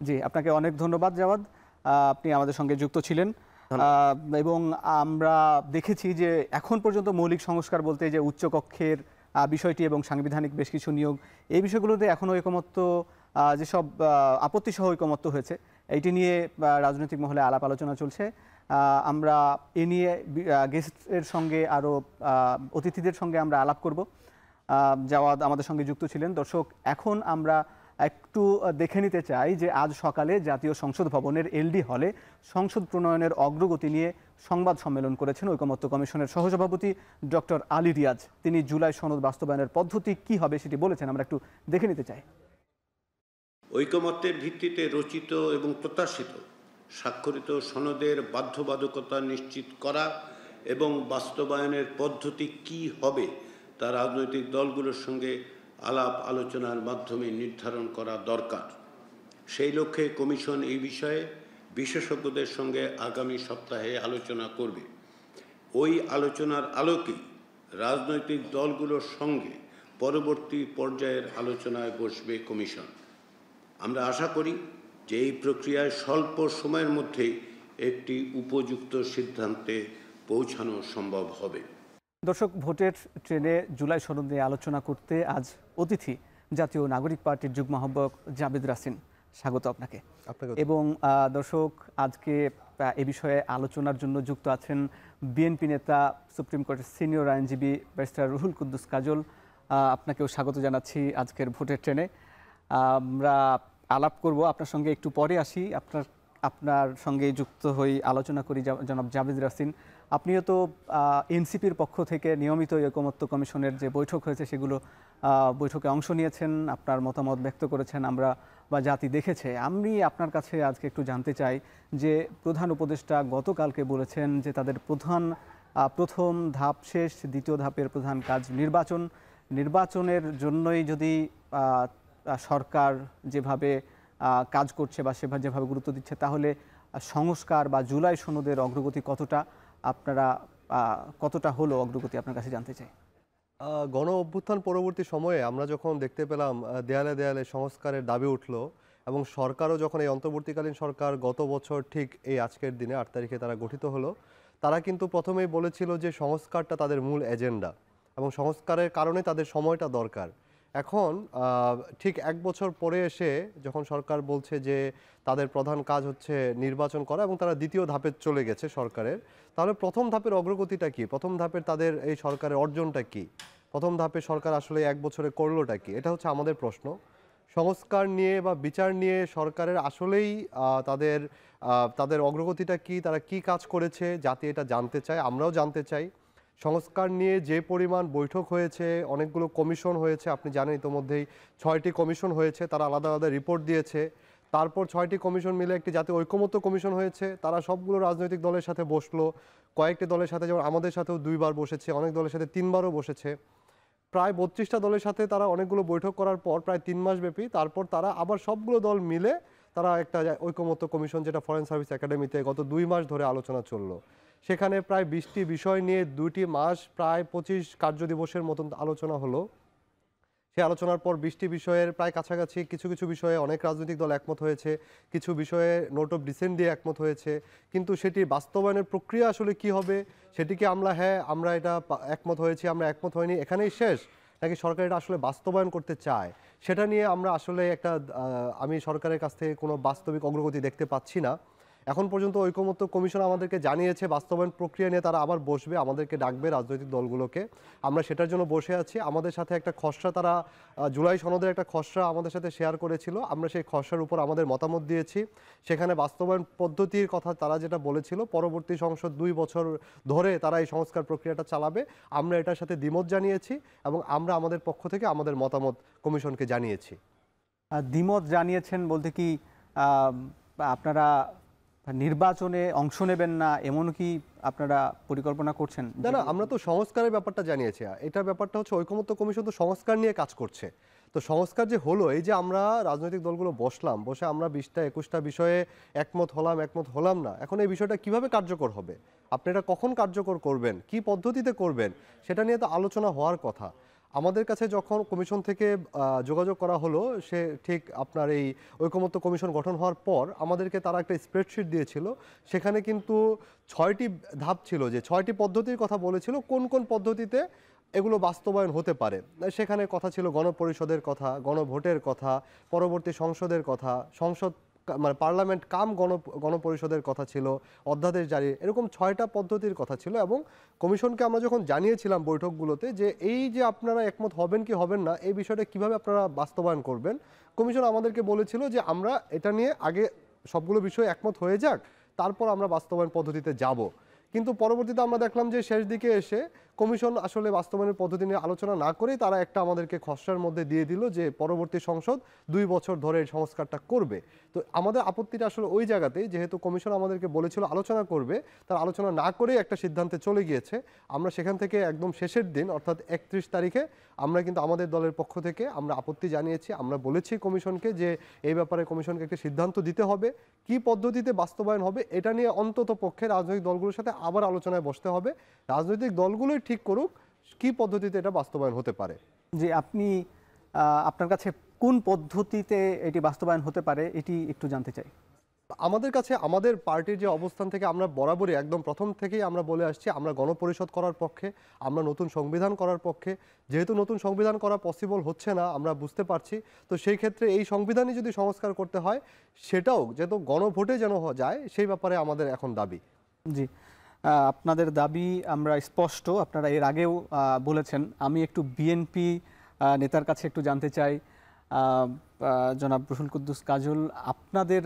জি, আপনাকে অনেক ধন্যবাদ জাওয়াদ, আপনি আমাদের সঙ্গে যুক্ত ছিলেন। এবং আমরা দেখেছি যে এখন পর্যন্ত মৌলিক সংস্কার বলতে যে উচ্চকক্ষের বিষয়টি এবং সাংবিধানিক বেশ কিছু নিয়োগ, এই বিষয়গুলোতে এখনও ঐকমত্য, যেসব আপত্তি সহ ঐকমত্য হয়েছে, এইটি নিয়ে রাজনৈতিক মহলে আলাপ আলোচনা চলছে। আমরা এ নিয়ে গেস্টের সঙ্গে আরও অতিথিদের সঙ্গে আমরা আলাপ করব। জাওয়াদ আমাদের সঙ্গে যুক্ত ছিলেন। দর্শক, এখন আমরা একটু দেখে নিতে চাই যে আজ সকালে জাতীয় সংসদ ভবনের এলডি হলে সংসদ প্রণয়নের অগ্রগতি নিয়ে সংবাদ সম্মেলন করেছেন ঐকমত্য কমিশনের সহসভাপতি ডক্টর আলী রিয়াজ। তিনি জুলাই সনদ বাস্তবায়নের পদ্ধতি কি হবে সেটি বলেছেন, আমরা একটু দেখে নিতে চাই।
ঐকমত্যের ভিত্তিতে রচিত এবং প্রত্যাশিত স্বাক্ষরিত সনদের বাধ্যবাধকতা নিশ্চিত করা এবং বাস্তবায়নের পদ্ধতি কি হবে তা রাজনৈতিক দলগুলোর সঙ্গে আলাপ আলোচনার মাধ্যমে নির্ধারণ করা দরকার। সেই লক্ষ্যে কমিশন এই বিষয়ে বিশেষজ্ঞদের সঙ্গে আগামী সপ্তাহে আলোচনা করবে। ওই আলোচনার আলোকেই রাজনৈতিক দলগুলোর সঙ্গে পরবর্তী পর্যায়ের আলোচনায় বসবে কমিশন। আমরা আশা করি যে এই প্রক্রিয়ায় স্বল্প সময়ের মধ্যেই একটি উপযুক্ত সিদ্ধান্তে পৌঁছানো সম্ভব হবে।
দর্শক, ভোটের ট্রেনে জুলাই সনদ নিয়ে আলোচনা করতে আজ অতিথি জাতীয় নাগরিক পার্টির যুগ্ম আহ্বায়ক জাবেদ রাসিন, স্বাগত আপনাকে। এবং দর্শক, আজকে এ বিষয়ে আলোচনার জন্য যুক্ত আছেন বিএনপি নেতা, সুপ্রিম কোর্টের সিনিয়র আইনজীবী ব্যারিস্টার রুহুল কুদ্দুস কাজল। আপনাকেও স্বাগত জানাচ্ছি আজকের ভোটের ট্রেনে। আমরা আলাপ করব আপনার সঙ্গে, একটু পরে আসি আপনার সঙ্গে যুক্ত হই, আলোচনা করি। জনাব জাবেদ রাসিন, আপনিও তো এনসিপির পক্ষ থেকে নিয়মিত ঐকমত্য কমিশনের যে বৈঠক হয়েছে সেগুলো বৈঠকে অংশ নিয়েছেন, আপনার মতামত ব্যক্ত করেছেন, আমরা বা জাতি দেখেছে। আমি আপনার কাছে আজকে একটু জানতে চাই যে প্রধান উপদেষ্টা গতকালকে বলেছেন যে তাদের প্রথম ধাপ শেষ, দ্বিতীয় ধাপের প্রধান কাজ নির্বাচনের জন্যই যদি সরকার যেভাবে কাজ করছে বা যেভাবে গুরুত্ব দিচ্ছে, তাহলে সংস্কার বা জুলাই সনদের অগ্রগতি কতটা হলো অগ্রগতি আপনার কাছে জানতে চাই।
গণ অভ্যুত্থান পরবর্তী সময়ে আমরা যখন দেখতে পেলাম দেয়ালে দেয়ালে সংস্কারের দাবি উঠল এবং সরকারও যখন এই অন্তর্বর্তীকালীন সরকার গত বছর ঠিক এই আজকের দিনে 8 তারিখে তারা গঠিত হলো, তারা কিন্তু প্রথমেই বলেছিল যে সংস্কারটা তাদের মূল এজেন্ডা এবং সংস্কারের কারণে তাদের সময়টা দরকার। এখন ঠিক 1 বছর পরে এসে যখন সরকার বলছে যে তাদের প্রধান কাজ হচ্ছে নির্বাচন করা এবং তারা দ্বিতীয় ধাপে চলে গেছে সরকারের, তাহলে প্রথম ধাপের অগ্রগতিটা কি? প্রথম ধাপের তাদের এই সরকারের অর্জনটা কি? প্রথম ধাপে সরকার আসলে 1 বছরে করলোটা কি? এটা হচ্ছে আমাদের প্রশ্ন। সংস্কার নিয়ে বা বিচার নিয়ে সরকারের আসলেই তাদের অগ্রগতিটা কি, তারা কি কাজ করেছে, জাতি এটা জানতে চায়, আমরাও জানতে চাই। সংস্কার নিয়ে যে পরিমাণ বৈঠক হয়েছে, অনেকগুলো কমিশন হয়েছে, আপনি জানেন ইতোমধ্যেই 6টি কমিশন হয়েছে, তারা আলাদা আলাদা রিপোর্ট দিয়েছে। তারপর 6টি কমিশন মিলে একটি জাতীয় ঐকমত্য কমিশন হয়েছে, তারা সবগুলো রাজনৈতিক দলের সাথে বসলো। কয়েকটি দলের সাথে, যেমন আমাদের সাথেও 2 বার বসেছে, অনেক দলের সাথে 3 বারও বসেছে। প্রায় 32টা দলের সাথে তারা অনেকগুলো বৈঠক করার পর প্রায় 3 মাস ব্যাপী, তারপর তারা আবার সবগুলো দল মিলে তারা একটা ঐকমত্য কমিশন, যেটা ফরেন সার্ভিস একাডেমিতে গত 2 মাস ধরে আলোচনা চললো, সেখানে প্রায় 20টি বিষয় নিয়ে 2টি মাস প্রায় 25 কার্যদিবসের মতন আলোচনা হলো। সেই আলোচনার পর 20টি বিষয়ের প্রায় কাছাকাছি কিছু কিছু বিষয়ে অনেক রাজনৈতিক দল একমত হয়েছে, কিছু বিষয়ে নোট অফ ডিসেন্ট দিয়ে একমত হয়েছে, কিন্তু সেটি বাস্তবায়নের প্রক্রিয়া আসলে কি হবে, সেটিকে আমরা এটা একমত হয়েছি, আমরা একমত হয়নি, এখানেই শেষ, নাকি সরকার এটা আসলে বাস্তবায়ন করতে চায়, সেটা নিয়ে আমরা আসলে আমি সরকারের কাছ থেকে কোনো বাস্তবিক অগ্রগতি দেখতে পাচ্ছি না। এখন পর্যন্ত ঐকমত্য কমিশন আমাদেরকে জানিয়েছে বাস্তবায়ন প্রক্রিয়া নিয়ে তারা আবার বসবে, আমাদেরকে ডাকবে রাজনৈতিক দলগুলোকে, আমরা সেটার জন্য বসে আছি। আমাদের সাথে একটা খসড়া তারা জুলাই সনদের একটা খসড়া আমাদের সাথে শেয়ার করেছিল, আমরা সেই খসড়ার উপর আমাদের মতামত দিয়েছি। সেখানে বাস্তবায়ন পদ্ধতির কথা তারা যেটা বলেছিল, পরবর্তী সংসদ 2 বছর ধরে তারা এই সংস্কার প্রক্রিয়াটা চালাবে, আমরা এটার সাথে দ্বিমত জানিয়েছি এবং আমরা আমাদের পক্ষ থেকে আমাদের মতামত কমিশনকে জানিয়েছি।
দ্বিমত জানিয়েছেন বলতে কি আপনারা নির্বাচনে অংশ নেবেন না এমন কি আপনারা পরিকল্পনা করছেন?
না, আমরা তো সংস্কারের ব্যাপারটা জানিয়েছি। এটার ব্যাপারটা হচ্ছে ঐকমত্য কমিশন তো সংস্কার নিয়ে কাজ করছে। তো সংস্কার যে হলো, এই যে আমরা রাজনৈতিক দলগুলো বসে আমরা 20টা 21টা বিষয়ে একমত হলাম না, এখন এই বিষয়টা কিভাবে কার্যকর হবে, আপনি এটা কখন কার্যকর করবেন, কি পদ্ধতিতে করবেন, সেটা নিয়ে তো আলোচনা হওয়ার কথা। আমাদের কাছে যখন কমিশন থেকে যোগাযোগ করা হলো, সে ঠিক আপনার এই ঐকমত্য কমিশন গঠন হওয়ার পর আমাদেরকে তারা একটা স্প্রেডশিট দিয়েছিল, সেখানে কিন্তু 6টি ধাপ ছিল, যে 6টি পদ্ধতির কথা বলেছিল, কোন কোন পদ্ধতিতে এগুলো বাস্তবায়ন হতে পারে। সেখানে কথা ছিল গণপরিষদের কথা, গণভোটের কথা, পরবর্তী সংসদের কথা, সংসদ মানে পার্লামেন্ট কাম গণপরিষদের কথা ছিল, অধ্যাদেশ জারি, এরকম 6টা পদ্ধতির কথা ছিল। এবং কমিশনকে আমরা যখন জানিয়েছিলাম বৈঠকগুলোতে যে এই যে আপনারা একমত হবেন কি হবেন না, এই বিষয়টা কিভাবে আপনারা বাস্তবায়ন করবেন, কমিশন আমাদেরকে বলেছিল যে আমরা এটা নিয়ে আগে সবগুলো বিষয় একমত হয়ে যাক, তারপর আমরা বাস্তবায়ন পদ্ধতিতে যাব। কিন্তু পরবর্তীতে আমরা দেখলাম যে শেষ দিকে এসে কমিশন আসলে বাস্তবায়নের পদ্ধতি নিয়ে আলোচনা না করেই তারা একটা আমাদেরকে খসড়ার মধ্যে দিয়ে দিল যে পরবর্তী সংসদ 2 বছর ধরে এই সংস্কারটা করবে। তো আমাদের আপত্তিটা আসলে ওই জায়গাতেই, যেহেতু কমিশন আমাদেরকে বলেছিল আলোচনা করবে, তার আলোচনা না করেই একটা সিদ্ধান্তে চলে গিয়েছে। আমরা সেখান থেকে একদম শেষের দিন অর্থাৎ 31 তারিখে আমরা কিন্তু আমাদের দলের পক্ষ থেকে আমরা আপত্তি জানিয়েছি, আমরা বলেছি কমিশনকে যে এই ব্যাপারে কমিশনকে একটা সিদ্ধান্ত দিতে হবে, কি পদ্ধতিতে বাস্তবায়ন হবে এটা নিয়ে অন্তত পক্ষে রাজনৈতিক দলগুলোর সাথে আবার আলোচনায় বসতে হবে, রাজনৈতিক দলগুলোই ঠিক করুক কি পদ্ধতিতে এটা বাস্তবায়ন হতে পারে।
যে আপনি আপনার কাছে কোন পদ্ধতিতে এটি বাস্তবায়ন হতে পারে এটি একটু জানতে চাই।
আমাদের কাছে আমাদের পার্টির যে অবস্থান থেকে আমরা বরাবরই একদম প্রথম থেকেই আমরা বলে আসছি আমরা গণপরিষদ করার পক্ষে, আমরা নতুন সংবিধান করার পক্ষে। যেহেতু নতুন সংবিধান করা পসিবল হচ্ছে না আমরা বুঝতে পারছি, তো সেই ক্ষেত্রে এই সংবিধানই যদি সংস্কার করতে হয় সেটাও যেহেতু গণভোটে যেন যায় সেই ব্যাপারে আমাদের এখন দাবি।
জি, আপনাদের দাবি আমরা স্পষ্ট, আপনারা এর আগেও বলেছেন। আমি একটু বিএনপি নেতার কাছে একটু জানতে চাই, জনাব রুহুল কুদ্দুস কাজল, আপনাদের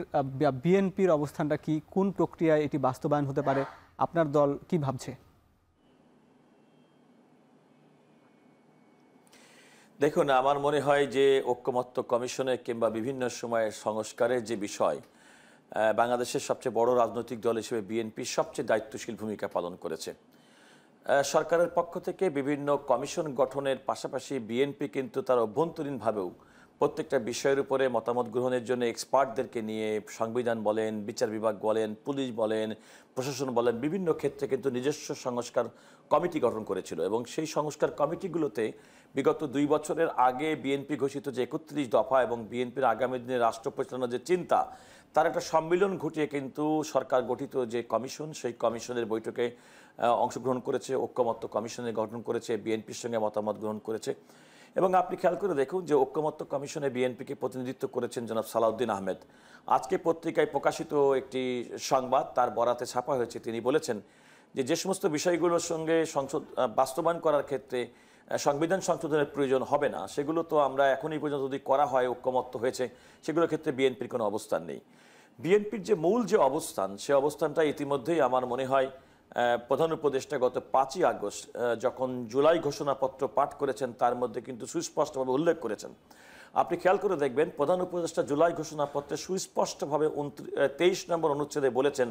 বিএনপির অবস্থানটা কি, কোন প্রক্রিয়ায় এটি বাস্তবায়ন হতে পারে, আপনার দল কি ভাবছে?
দেখুন, আমার মনে হয় যে ঐকমত্য কমিশনের কিংবা বিভিন্ন সময়ের সংস্কারের যে বিষয়, বাংলাদেশের সবচেয়ে বড় রাজনৈতিক দল হিসেবে বিএনপি সবচেয়ে দায়িত্বশীল ভূমিকা পালন করেছে। সরকারের পক্ষ থেকে বিভিন্ন কমিশন গঠনের পাশাপাশি বিএনপি কিন্তু তার অভ্যন্তরীণভাবেও প্রত্যেকটা বিষয়ের উপরে মতামত গ্রহণের জন্য এক্সপার্টদেরকে নিয়ে সংবিধান বলেন, বিচার বিভাগ বলেন, পুলিশ বলেন, প্রশাসন বলেন, বিভিন্ন ক্ষেত্রে কিন্তু নিজস্ব সংস্কার কমিটি গঠন করেছিল। এবং সেই সংস্কার কমিটিগুলোতে বিগত 2 বছরের আগে বিএনপি ঘোষিত যে 31 দফা এবং বিএনপির আগামী দিনে রাষ্ট্র পরিচালনার যে চিন্তা, তার একটা সম্মিলন ঘটিয়ে কিন্তু সরকার গঠিত যে কমিশন, সেই কমিশনের বৈঠকে অংশগ্রহণ করেছে, ঐকমত্য কমিশনের গঠন করেছে, বিএনপির সঙ্গে মতামত গ্রহণ করেছে। এবং আপনি খেয়াল করে দেখুন যে ঐকমত্য কমিশনে বিএনপিকে প্রতিনিধিত্ব করেছেন জনাব সালাউদ্দিন আহমেদ। আজকে পত্রিকায় প্রকাশিত একটি সংবাদ, তার বরাতে ছাপা হয়েছে, তিনি বলেছেন যে সমস্ত বিষয়গুলোর সঙ্গে সংসদ বাস্তবায়ন করার ক্ষেত্রে সংবিধান সংশোধনের প্রয়োজন হবে না, সেগুলো তো আমরা এখনই পর্যন্ত যদি করা হয়, ঐকমত্য হয়েছে, সেগুলোর ক্ষেত্রে বিএনপির কোনো অবস্থান নেই। বিএনপির যে মূল যে অবস্থান, সে অবস্থানটা ইতিমধ্যেই আমার মনে হয় প্রধান উপদেষ্টা গত 5ই আগস্ট যখন জুলাই ঘোষণাপত্র পাঠ করেছেন তার মধ্যে কিন্তু সুস্পষ্টভাবে উল্লেখ করেছেন। আপনি খেয়াল করে দেখবেন প্রধান উপদেষ্টা জুলাই ঘোষণাপত্রে সুস্পষ্টভাবে 23 নম্বর অনুচ্ছেদে বলেছেন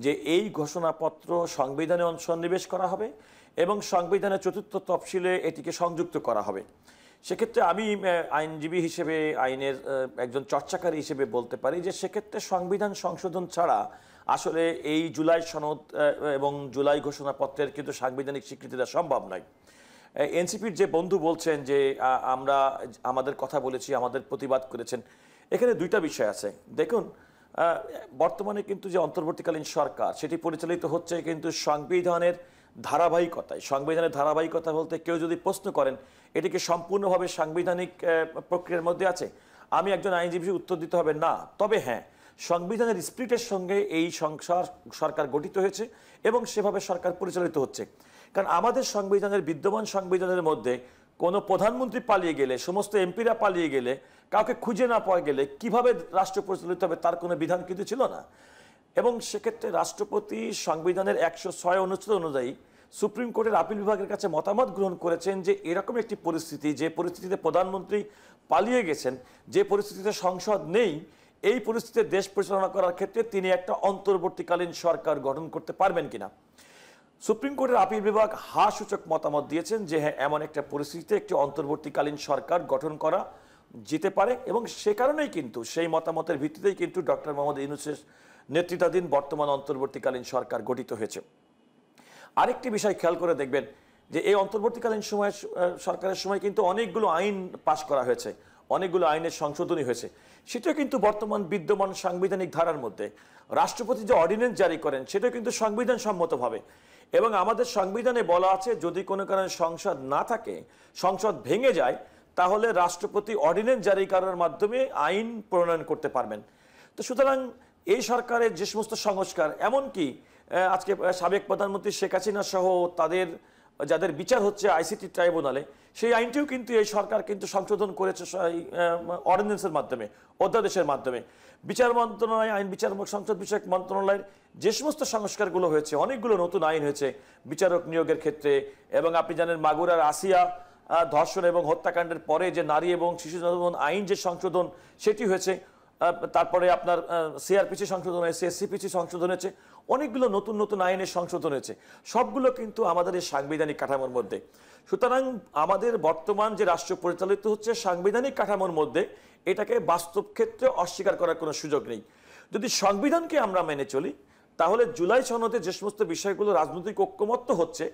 যে এই ঘোষণাপত্র সংবিধানে সন্নিবেশ করা হবে এবং সংবিধানের 4র্থ তফসিলে এটিকে সংযুক্ত করা হবে। সেক্ষেত্রে আমি আইনজীবী হিসেবে, আইনের একজন চর্চাকারী হিসেবে বলতে পারি যে সেক্ষেত্রে সংবিধান সংশোধন ছাড়া আসলে এই জুলাই সনদ এবং জুলাই ঘোষণাপত্রের কিন্তু সাংবিধানিক স্বীকৃতি দেওয়া সম্ভব নয়। এনসিপির যে বন্ধু বলছেন যে আমরা আমাদের কথা বলেছি, আমাদের প্রতিবাদ করেছেন, এখানে দুইটা বিষয় আছে। দেখুন, বর্তমানে কিন্তু যে অন্তর্বর্তীকালীন সরকার সেটি পরিচালিত হচ্ছে কিন্তু সংবিধানের ধারাবাহিকতায়। সংবিধানের ধারাবাহিকতা বলতে কেউ যদি প্রশ্ন করেন এটি কি সম্পূর্ণভাবে সাংবিধানিক প্রক্রিয়ার মধ্যে আছে, আমি একজন আইনজীবী উত্তর দিতে হবে না। তবে হ্যাঁ, সংবিধানের স্পিরিটের সঙ্গে এই সরকার গঠিত হয়েছে এবং সেভাবে সরকার পরিচালিত হচ্ছে। কারণ আমাদের সংবিধানের, বিদ্যমান সংবিধানের মধ্যে কোনো প্রধানমন্ত্রী পালিয়ে গেলে, সমস্ত এমপিরা পালিয়ে গেলে, কাউকে খুঁজে না পাওয়া গেলে কিভাবে রাষ্ট্র পরিচালিত হবে তার কোনো বিধান কিন্তু ছিল না। এবং সেক্ষেত্রে রাষ্ট্রপতি সংবিধানের 106 অনুচ্ছেদ অনুযায়ী সুপ্রিম কোর্টের আপিল বিভাগের কাছে মতামত গ্রহণ করেছেন যে এরকম একটি পরিস্থিতি, যে পরিস্থিতিতে প্রধানমন্ত্রী পালিয়ে গেছেন, যে পরিস্থিতিতে সংসদ নেই, এই পরিস্থিতিতে দেশ পরিচালনা করার ক্ষেত্রে তিনি একটা অন্তর্বর্তীকালীন সরকার গঠন করতে পারবেন কিনা। সুপ্রিম কোর্টের আপিল বিভাগ সূচক মতামত দিয়েছেন যে হ্যাঁ, এমন একটা পরিস্থিতিতে একটি অন্তর্বর্তীকালীন সরকার গঠন করা যেতে পারে এবং সে কারণেই কিন্তু, সেই মতামতের ভিত্তিতেই কিন্তু ডক্টর মোহাম্মদ ইউনূসের নেতৃত্বাধীন বর্তমান অন্তর্বর্তীকালীন সরকার গঠিত হয়েছে। আরেকটি বিষয় খেয়াল করে দেখবেন যে এই অন্তর্বর্তীকালীন সরকারের সময় কিন্তু অনেকগুলো আইন পাশ করা হয়েছে, অনেকগুলো আইনের সংশোধনী হয়েছে। সেটাও কিন্তু বর্তমান বিদ্যমান সাংবিধানিক ধারার মধ্যে। রাষ্ট্রপতি যে অর্ডিন্যান্স জারি করেন সেটাও কিন্তু সংবিধান সম্মতভাবে। এবং আমাদের সংবিধানে বলা আছে যদি কোনো কারণে সংসদ না থাকে, সংসদ ভেঙে যায়, তাহলে রাষ্ট্রপতি অর্ডিন্যান্স জারি করার মাধ্যমে আইন প্রণয়ন করতে পারবেন। তো সুতরাং এই সরকারের যে সমস্ত সংস্কার, এমনকি আজকে সাবেক প্রধানমন্ত্রী শেখ হাসিনা সহ যাদের বিচার হচ্ছে আইসিটি ট্রাইব্যুনালে, সেই আইনটিও কিন্তু এই সরকার কিন্তু সংশোধন করেছে অর্ডিন্যান্সের মাধ্যমে, অধ্যাদেশের মাধ্যমে। বিচার মন্ত্রণালয়, আইন বিচার সংসদ বিষয়ক মন্ত্রণালয়ের যে সমস্ত সংস্কারগুলো হয়েছে, অনেকগুলো নতুন আইন হয়েছে বিচারক নিয়োগের ক্ষেত্রে। এবং আপনি জানেন মাগুরার আসিয়া ধর্ষণ এবং হত্যাকাণ্ডের পরে যে নারী এবং শিশু নির্যাতন আইন যে সংশোধন সেটি হয়েছে। তারপরে আপনার সিআরপিসি সংশোধন হয়েছে, এসসিপিসি সংশোধন হয়েছে, অনেকগুলো নতুন নতুন আইনের সংশোধন হয়েছে। সবগুলো কিন্তু আমাদের এই সাংবিধানিক কাঠামোর মধ্যে। সুতরাং আমাদের বর্তমান যে রাষ্ট্র পরিচালিত হচ্ছে সাংবিধানিক কাঠামোর মধ্যে, এটাকে বাস্তব ক্ষেত্রে অস্বীকার করার কোনো সুযোগ নেই। যদি সংবিধানকে আমরা মেনে চলি, তাহলে জুলাই সনদে যে সমস্ত বিষয়গুলো রাজনৈতিক ঐক্যমত্য হচ্ছে,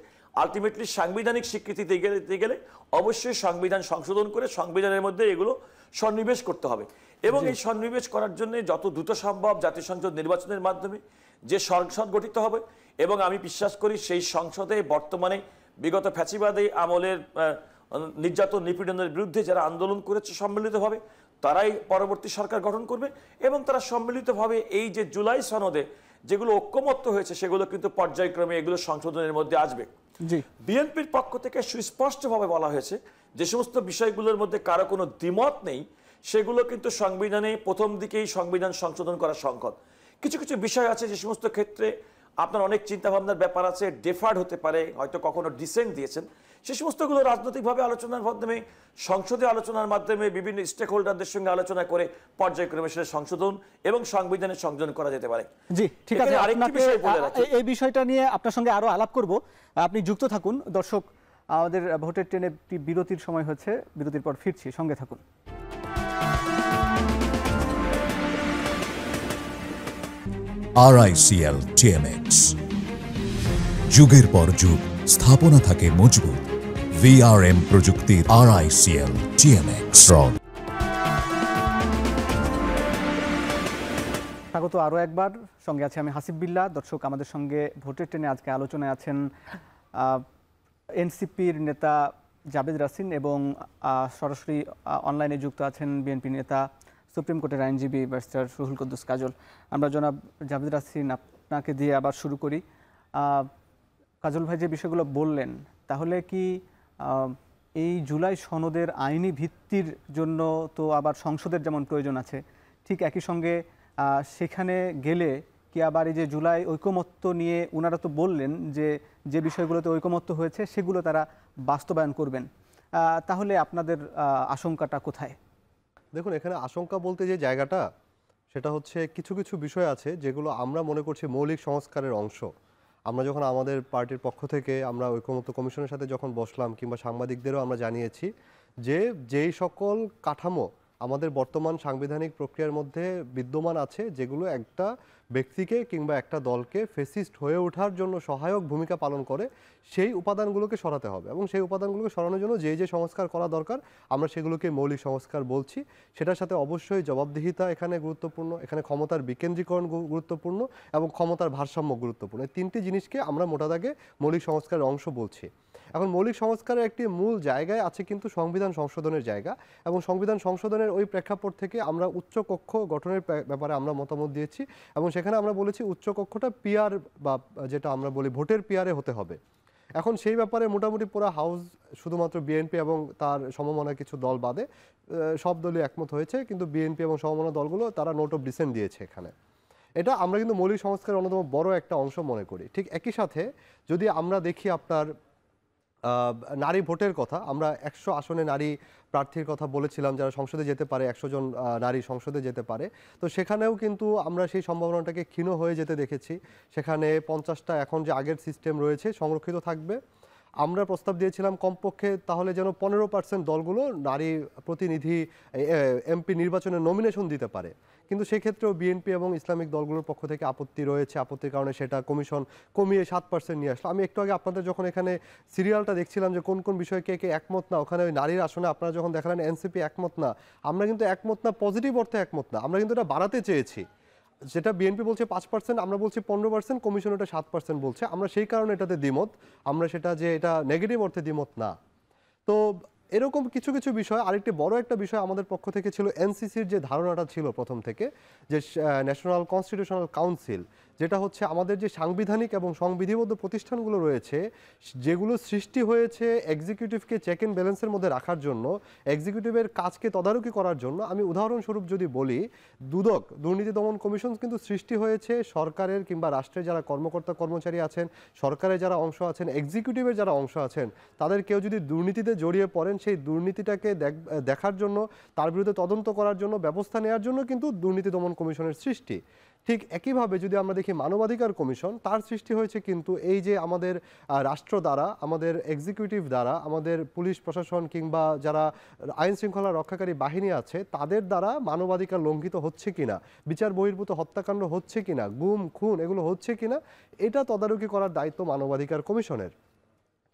আলটিমেটলি সাংবিধানিক স্বীকৃতি দিতে গেলে অবশ্যই সংবিধান সংশোধন করে সংবিধানের মধ্যে এগুলো সন্নিবেশ করতে হবে। এবং এই সন্নিবেশ করার জন্য যত দ্রুত সম্ভব জাতীয় সংসদ নির্বাচনের মাধ্যমে যে সংসদ গঠিত হবে, এবং আমি বিশ্বাস করি সেই সংসদে বর্তমানে বিগত ফ্যাসিবাদী আমলের নির্যাতন নিপীড়নের বিরুদ্ধে যারা আন্দোলন করেছে সম্মিলিতভাবে, তারাই পরবর্তী সরকার গঠন করবে এবং তারা সম্মিলিতভাবে এই যে জুলাই সনদে যেগুলো ঐক্যমত্য হয়েছে সেগুলো কিন্তু পর্যায়ক্রমে এগুলো সংশোধনের মধ্যে আসবে। বিএনপির পক্ষ থেকে সুস্পষ্টভাবে বলা হয়েছে যে সমস্ত বিষয়গুলোর মধ্যে কারো কোনো দ্বিমত নেই, সেগুলো কিন্তু সংবিধানে প্রথম দিকেই সংবিধান সংশোধন করা সংকট। কিছু কিছু বিষয় আছে যে সমস্ত ক্ষেত্রে আপনার অনেক চিন্তাভাবনার ব্যাপার আছে, ডেফার্ড হতে পারে, হয়তো কখনো ডিসেন্ট দিয়েছেন, সে সমস্তগুলো রাজনৈতিকভাবে আলোচনার মাধ্যমে, সংসদে আলোচনার মাধ্যমে, বিভিন্ন স্টেক হোল্ডারদের সঙ্গে আলোচনা করে পর্যায়ক্রমে সেটা সংশোধন এবং সংবিধানে সংযোজন করা যেতে পারে।
জি, ঠিক আছে, এই বিষয়টা নিয়ে আপনার সঙ্গে আরো আলাপ করব, আপনি যুক্ত থাকুন। দর্শক, আমাদের ভোটের ট্রেনে একটি বিরতির সময় হচ্ছে, বিরতির পর ফিরছি, সঙ্গে থাকুন।
RICL TMX, যুগের পর যুগ স্থাপনা থাকে মজবুত। VRM প্রযুক্তির RICL TMX রড।
স্বাগত আরও একবার, সঙ্গে আছে আমি হাসিব বিল্লাহ। দর্শক, আমাদের সঙ্গে ভোটের ট্রেনে আজকে আলোচনায় আছেন এনসিপির নেতা জাবেদ রাসিন এবং সরাসরি অনলাইনে যুক্ত আছেন বিএনপি নেতা, সুপ্রিম কোর্টের আইনজীবী ব্যারিস্টার রুহুল কুদ্দুস কাজল। আমরা জনাব জাবেদ রাসিন আপনাকে দিয়ে আবার শুরু করি। কাজল ভাই যে বিষয়গুলো বললেন, তাহলে কি এই জুলাই সনদের আইনি ভিত্তির জন্য তো আবার সংসদের যেমন প্রয়োজন আছে, ঠিক একই সঙ্গে সেখানে গেলে কি আবার এই যে জুলাই ঐকমত্য নিয়ে ওনারা তো বললেন যে যে বিষয়গুলোতে ঐকমত্য হয়েছে সেগুলো তারা বাস্তবায়ন করবেন, তাহলে আপনাদের আশঙ্কাটা কোথায়?
দেখুন, এখানে আশঙ্কা বলতে যে জায়গাটা, সেটা হচ্ছে কিছু কিছু বিষয় আছে যেগুলো আমরা মনে করছি মৌলিক সংস্কারের অংশ। আমরা যখন আমাদের পার্টির পক্ষ থেকে আমরা ঐকমত্য কমিশনের সাথে যখন বসলাম, কিংবা সাংবাদিকদেরও আমরা জানিয়েছি যে যেই সকল কাঠামো আমাদের বর্তমান সাংবিধানিক প্রক্রিয়ার মধ্যে বিদ্যমান আছে, যেগুলো একটা ব্যক্তিকে কিংবা একটা দলকে ফেসিস্ট হয়ে ওঠার জন্য সহায়ক ভূমিকা পালন করে, সেই উপাদানগুলোকে সরাতে হবে। এবং সেই উপাদানগুলোকে সরানোর জন্য যে যে সংস্কার করা দরকার আমরা সেগুলোকে মৌলিক সংস্কার বলছি। সেটার সাথে অবশ্যই জবাবদিহিতা এখানে গুরুত্বপূর্ণ, এখানে ক্ষমতার বিকেন্দ্রীকরণ গুরুত্বপূর্ণ এবং ক্ষমতার ভারসাম্য গুরুত্বপূর্ণ। এই তিনটি জিনিসকে আমরা মোটা দাগে মৌলিক সংস্কারের অংশ বলছি। এখন মৌলিক সংস্কারের একটি মূল জায়গায় আছে কিন্তু সংবিধান সংশোধনের জায়গা, এবং সংবিধান সংশোধনের ওই প্রেক্ষাপট থেকে আমরা উচ্চকক্ষ গঠনের ব্যাপারে আমরা মতামত দিয়েছি, এবং সেখানে আমরা বলেছি উচ্চকক্ষটা পিআর বা যেটা আমরা বলি ভোটের পিআরে হতে হবে। এখন সেই ব্যাপারে মোটামুটি পুরো হাউস, শুধুমাত্র বিএনপি এবং তার সমমনা কিছু দল বাদে সব দলই একমত হয়েছে, কিন্তু বিএনপি এবং সমমনা দলগুলো তারা নোট অফ ডিসেন্ট দিয়েছে এখানে। এটা আমরা কিন্তু মৌলিক সংস্কারের অন্যতম বড় একটা অংশ মনে করি। ঠিক একই সাথে যদি আমরা দেখি আপনার নারী ভোটের কথা, আমরা 100 আসনে নারী প্রার্থীর কথা বলেছিলাম যারা সংসদে যেতে পারে, 100 জন নারী সংসদে যেতে পারে। তো সেখানেও কিন্তু আমরা সেই সম্ভাবনাটাকে ক্ষীণ হয়ে যেতে দেখেছি। সেখানে 50টা এখন যে আগের সিস্টেম রয়েছে সংরক্ষিত থাকবে। আমরা প্রস্তাব দিয়েছিলাম কমপক্ষে তাহলে যেন 15% দলগুলো নারী প্রতিনিধি এমপি নির্বাচনে নমিনেশন দিতে পারে, কিন্তু সেক্ষেত্রেও বিএনপি এবং ইসলামিক দলগুলোর পক্ষ থেকে আপত্তি রয়েছে। আপত্তির কারণে সেটা কমিশন কমিয়ে 7% নিয়ে আসলো। আমি একটু আগে আপনাদের যখন এখানে সিরিয়ালটা দেখছিলাম যে কোন কোন বিষয়ে কে কে একমত না, ওখানে ওই নারীর আসনে আপনারা যখন দেখালেন এনসিপি একমত না, আমরা কিন্তু একমত না পজিটিভ অর্থে একমত না, আমরা কিন্তু এটা বাড়াতে চেয়েছি। যেটা বিএনপি বলছে 5%, আমরা বলছি 15%, কমিশন ওটা 7% বলছে। আমরা সেই কারণে এটাতে দ্বিমত, আমরা সেটা যে এটা নেগেটিভ অর্থে দ্বিমত না। তো এরকম কিছু কিছু বিষয়, আরেকটি বড় একটা বিষয় আমাদের পক্ষ থেকে ছিল এনসিসির যে ধারণাটা ছিল প্রথম থেকে, যে ন্যাশনাল কনস্টিটিউশনাল কাউন্সিল, যেটা হচ্ছে আমাদের যে সাংবিধানিক এবং সংবিধিবদ্ধ প্রতিষ্ঠানগুলো রয়েছে, যেগুলো সৃষ্টি হয়েছে এক্সিকিউটিভকে চেক অ্যান্ড ব্যালেন্সের মধ্যে রাখার জন্য, এক্সিকিউটিভের কাজকে তদারকি করার জন্য। আমি উদাহরণস্বরূপ যদি বলি, দুদক, দুর্নীতি দমন কমিশন কিন্তু সৃষ্টি হয়েছে সরকারের কিংবা রাষ্ট্রের যারা কর্মকর্তা কর্মচারী আছেন, সরকারের যারা অংশ আছেন, এক্সিকিউটিভের যারা অংশ আছেন, তাদের কেউ যদি দুর্নীতিতে জড়িয়ে পড়েন, সেই দুর্নীতিটাকে দেখার জন্য, তার বিরুদ্ধে তদন্ত করার জন্য, ব্যবস্থা নেওয়ার জন্য কিন্তু দুর্নীতি দমন কমিশনের সৃষ্টি। ঠিক একইভাবে যদি আমরা দেখি মানবাধিকার কমিশন, তার সৃষ্টি হয়েছে কিন্তু এই যে আমাদের রাষ্ট্র দ্বারা, আমাদের এক্সিকিউটিভ দ্বারা, আমাদের পুলিশ প্রশাসন কিংবা যারা আইন শৃঙ্খলা রক্ষাকারী বাহিনী আছে তাদের দ্বারা মানবাধিকার লঙ্ঘিত হচ্ছে কিনা, বিচার বহির্ভূত হত্যাকাণ্ড হচ্ছে কিনা, গুম খুন এগুলো হচ্ছে কিনা, এটা তদারকি করার দায়িত্ব মানবাধিকার কমিশনের।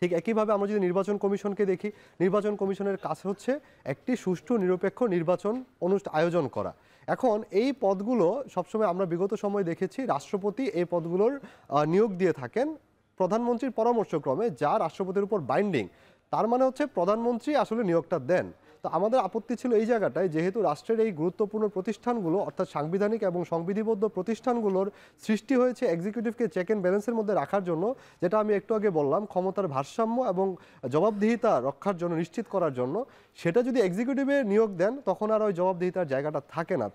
ঠিক একইভাবে আমরা যদি নির্বাচন কমিশনকে দেখি, নির্বাচন কমিশনের কাজ হচ্ছে একটি সুষ্ঠু নিরপেক্ষ নির্বাচন আয়োজন করা। এখন এই পদগুলো সবসময় আমরা বিগত সময় দেখেছি রাষ্ট্রপতি এই পদগুলোর নিয়োগ দিয়ে থাকেন প্রধানমন্ত্রীর পরামর্শক্রমে, যা রাষ্ট্রপতির উপর বাইন্ডিং। তার মানে হচ্ছে প্রধানমন্ত্রী আসলে নিয়োগটা দেন। তো আমাদের আপত্তি ছিল এই জায়গাটায়, যেহেতু রাষ্ট্রের এই গুরুত্বপূর্ণ প্রতিষ্ঠানগুলো অর্থাৎ সাংবিধানিক এবং সংবিধিবদ্ধ প্রতিষ্ঠানগুলোর সৃষ্টি হয়েছে এক্সিকিউটিভকে চেক অ্যান্ড ব্যালেন্সের মধ্যে রাখার জন্য, যেটা আমি একটু আগে বললাম ক্ষমতার ভারসাম্য এবং জবাবদিহিতা রক্ষার জন্য, নিশ্চিত করার জন্য, সেটা যদি এক্সিকিউটিভে নিয়োগ দেন তখন আর ওই জবাবদিহিতার জায়গাটা থাকে না।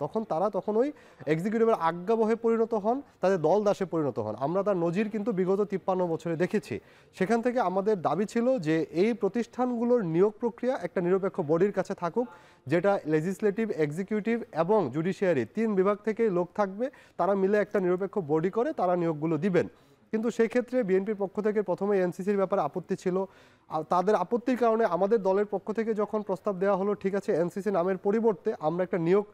তখন ওই এক্সিকিউটিভের আজ্ঞাবহে পরিণত হন, তাদের দল দাসে পরিণত হন। আমরা তার নজির কিন্তু বিগত 53 বছরে দেখেছি। সেখান থেকে আমাদের দাবি ছিল যে এই প্রতিষ্ঠানগুলোর নিয়োগ প্রক্রিয়া একটা নিরপেক্ষ বডির কাছে থাকুক, যেটা লেজিসলেটিভ, এক্সিকিউটিভ এবং জুডিশিয়ারি 3 বিভাগ থেকে লোক থাকবে, তারা মিলে একটা নিরপেক্ষ বডি করে তারা নিয়োগগুলো দিবেন। কিন্তু সেই ক্ষেত্রে বিএনপির পক্ষ থেকে প্রথমে এনসিসির ব্যাপারে আপত্তি ছিল। তাদের আপত্তির কারণে আমাদের দলের পক্ষ থেকে যখন প্রস্তাব দেওয়া হলো, ঠিক আছে এনসিসি নামের পরিবর্তে আমরা একটা নিয়োগ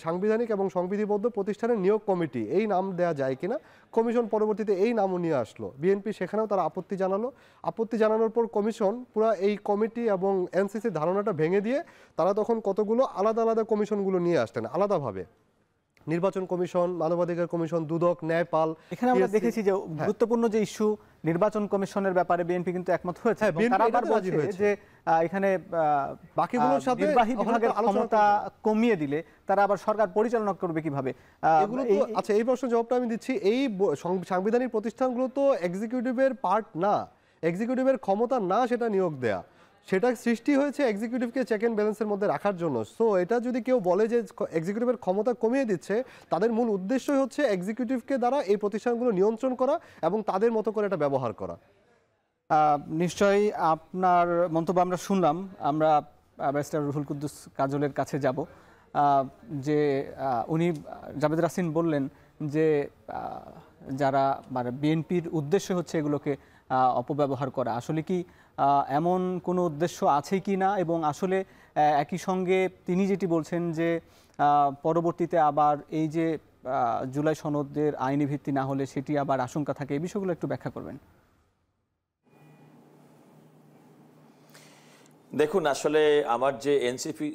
সাংবিধানিক এবং সংবিধিবদ্ধ প্রতিষ্ঠানের নিয়োগ কমিটি এই নাম দেওয়া যায় কিনা, কমিশন পরবর্তীতে এই নামও নিয়ে আসলো। বিএনপি সেখানেও তারা আপত্তি জানালো। আপত্তি জানানোর পর কমিশন পুরো এই কমিটি এবং এনসিসির ধারণাটা ভেঙে দিয়ে তারা তখন কতগুলো আলাদা আলাদা কমিশনগুলো নিয়ে আসতেন আলাদাভাবে, নির্বাচন কমিশন, মানবাধিকার কমিশন, দুদক, ন্যায়পাল।
এখানে আমরা দেখেছি যে গুরুত্বপূর্ণ যে ইস্যু নির্বাচন কমিশনের ব্যাপারে বিএনপি কিন্তু একমত হয়েছে। তারা আবার বলছে যে এখানে বাকিগুলোর সাথে নির্বাহী বিভাগের ক্ষমতা কমিয়ে দিলে তারা আবার সরকার পরিচালনা করবে কিভাবে।
এগুলো তো আচ্ছা, এই প্রশ্নের জবাবটা আমি দিচ্ছি। এই সাংবিধানিক প্রতিষ্ঠানগুলো তো এক্সিকিউটিভের পার্ট না, এক্সিকিউটিভের ক্ষমতা না সেটা নিয়োগ দেয়া, সেটা সৃষ্টি হয়েছে এক্সিকিউটিভকে চেক অ্যান্ড ব্যালেন্সের মধ্যে রাখার জন্য। সো এটা যদি কেউ বলে যে এক্সিকিউটিভের ক্ষমতা কমিয়ে দিচ্ছে, তাদের মূল উদ্দেশ্যই হচ্ছে এক্সিকিউটিভকে দ্বারা এই প্রতিষ্ঠানগুলো নিয়ন্ত্রণ করা এবং তাদের মতো করে এটা ব্যবহার করা।
নিশ্চয়ই আপনার মন্তব্য আমরা শুনলাম। আমরা ব্যারিস্টার রুহুল কুদ্দুস কাজলের কাছে যাব, যে উনি জাবেদ রাসিন বললেন যে যারা মানে বিএনপির উদ্দেশ্য হচ্ছে এগুলোকে অপব্যবহার করা, আসলে কি এমন কোনো উদ্দেশ্য আছে কি না? এবং আসলে একই সঙ্গে তিনি যেটি বলছেন যে পরবর্তীতে আবার এই যে জুলাই সনদের আইনি ভিত্তি না হলে সেটি আবার আশঙ্কা থাকে, এই বিষয়গুলো একটু ব্যাখ্যা করবেন।
দেখুন, আসলে আমার যে এনসিপি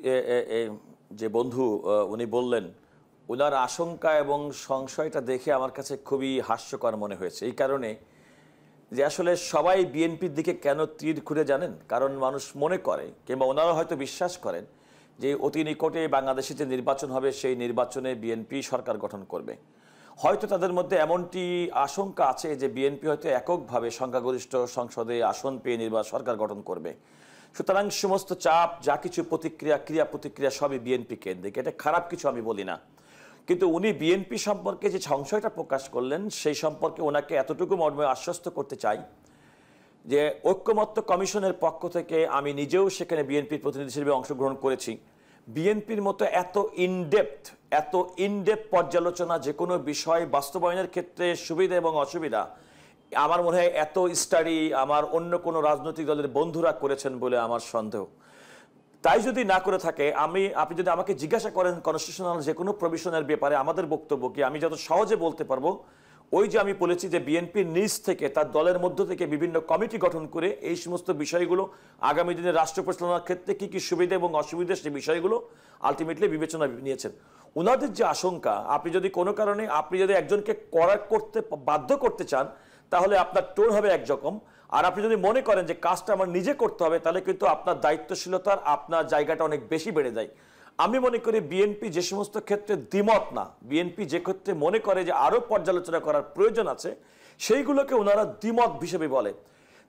যে বন্ধু উনি বললেন, ওনার আশঙ্কা এবং সংশয়টা দেখে আমার কাছে খুবই হাস্যকর মনে হয়েছে। এই কারণে যে আসলে সবাই বিএনপির দিকে কেন তীর খুঁড়ে জানেন? কারণ মানুষ মনে করে, কিংবা ওনারা হয়তো বিশ্বাস করেন যে অতি নিকটে বাংলাদেশে যে নির্বাচন হবে সেই নির্বাচনে বিএনপি সরকার গঠন করবে। হয়তো তাদের মধ্যে এমনটি আশঙ্কা আছে যে বিএনপি হয়তো এককভাবে সংখ্যাগরিষ্ঠ সংসদে আসন পেয়ে সরকার গঠন করবে। সুতরাং সমস্ত চাপ, যা কিছু প্রতিক্রিয়া, ক্রিয়া প্রতিক্রিয়া সবই বিএনপি কেন্দ্রিক। এটা খারাপ কিছু আমি বলি না, কিন্তু উনি বিএনপি সম্পর্কে যে সংশয়টা প্রকাশ করলেন সেই সম্পর্কে ওনাকে এতটুকু মর্মে আশ্বস্ত করতে চাই যে ঐক্যমত্য কমিশনের পক্ষ থেকে আমি নিজেও সেখানে বিএনপির প্রতিনিধি হিসেবে অংশগ্রহণ করেছি। বিএনপির মতো এত ইনডেপথ পর্যালোচনা যে কোনো বিষয় বাস্তবায়নের ক্ষেত্রে সুবিধা এবং অসুবিধা, আমার মনে হয় এত স্টাডি আমার অন্য কোনো রাজনৈতিক দলের বন্ধুরা করেছেন বলে আমার সন্দেহ। তাই যদি না করে থাকে, আপনি যদি আমাকে জিজ্ঞাসা করেন কনস্টিটিউশনাল যে কোনো প্রভিশনের ব্যাপারে আমাদের বক্তব্য কি, আমি যত সহজে বলতে পারবো ওই যে আমি বলেছি যে বিএনপির নিজ থেকে তার দলের মধ্য থেকে বিভিন্ন কমিটি গঠন করে এই সমস্ত বিষয়গুলো আগামী দিনে রাষ্ট্র পরিচালনার ক্ষেত্রে কি কি সুবিধা এবং অসুবিধা সেই বিষয়গুলো আলটিমেটলি বিবেচনা নিয়েছেন। ওনাদের যে আশঙ্কা, আপনি যদি কোনো কারণে আপনি যদি একজনকে করতে বাধ্য করতে চান তাহলে আপনার টোন হবে একরকম, আর আপনি যদি মনে করেন যে কাজটা আমার নিজে করতে হবে তাহলে কিন্তু আপনার দায়িত্বশীলতার আপনার জায়গাটা অনেক বেশি বেড়ে যায়। আমি মনে করি বিএনপি যে সমস্ত ক্ষেত্রে দ্বিমত না, বিএনপি যে ক্ষেত্রে মনে করে যে আরো পর্যালোচনা করার প্রয়োজন আছে সেইগুলোকে ওনারা দ্বিমত হিসেবে বলে।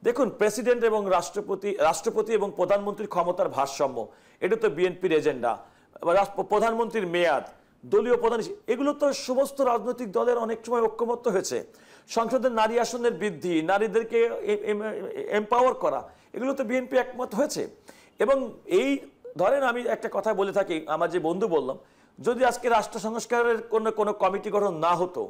দেখুন, প্রেসিডেন্ট এবং রাষ্ট্রপতি এবং প্রধানমন্ত্রীর ক্ষমতার ভারসাম্য, এটা তো বিএনপির এজেন্ডা। প্রধানমন্ত্রীর মেয়াদ, দলীয় প্রধান, এগুলো তো সমস্ত রাজনৈতিক দলের অনেক সময় ঐক্যমত্য হয়েছে। সংসদের নারী আসনের বৃদ্ধি, নারীদেরকে এম্পাওয়ার করা, এগুলো তো বিএনপি একমত হয়েছে। এবং এই ধরেন আমি একটা কথা বলে থাকি, আমার যে বন্ধু বললাম, যদি আজকে রাষ্ট্র সংস্কারের কোনো কমিটি গঠন না হতো,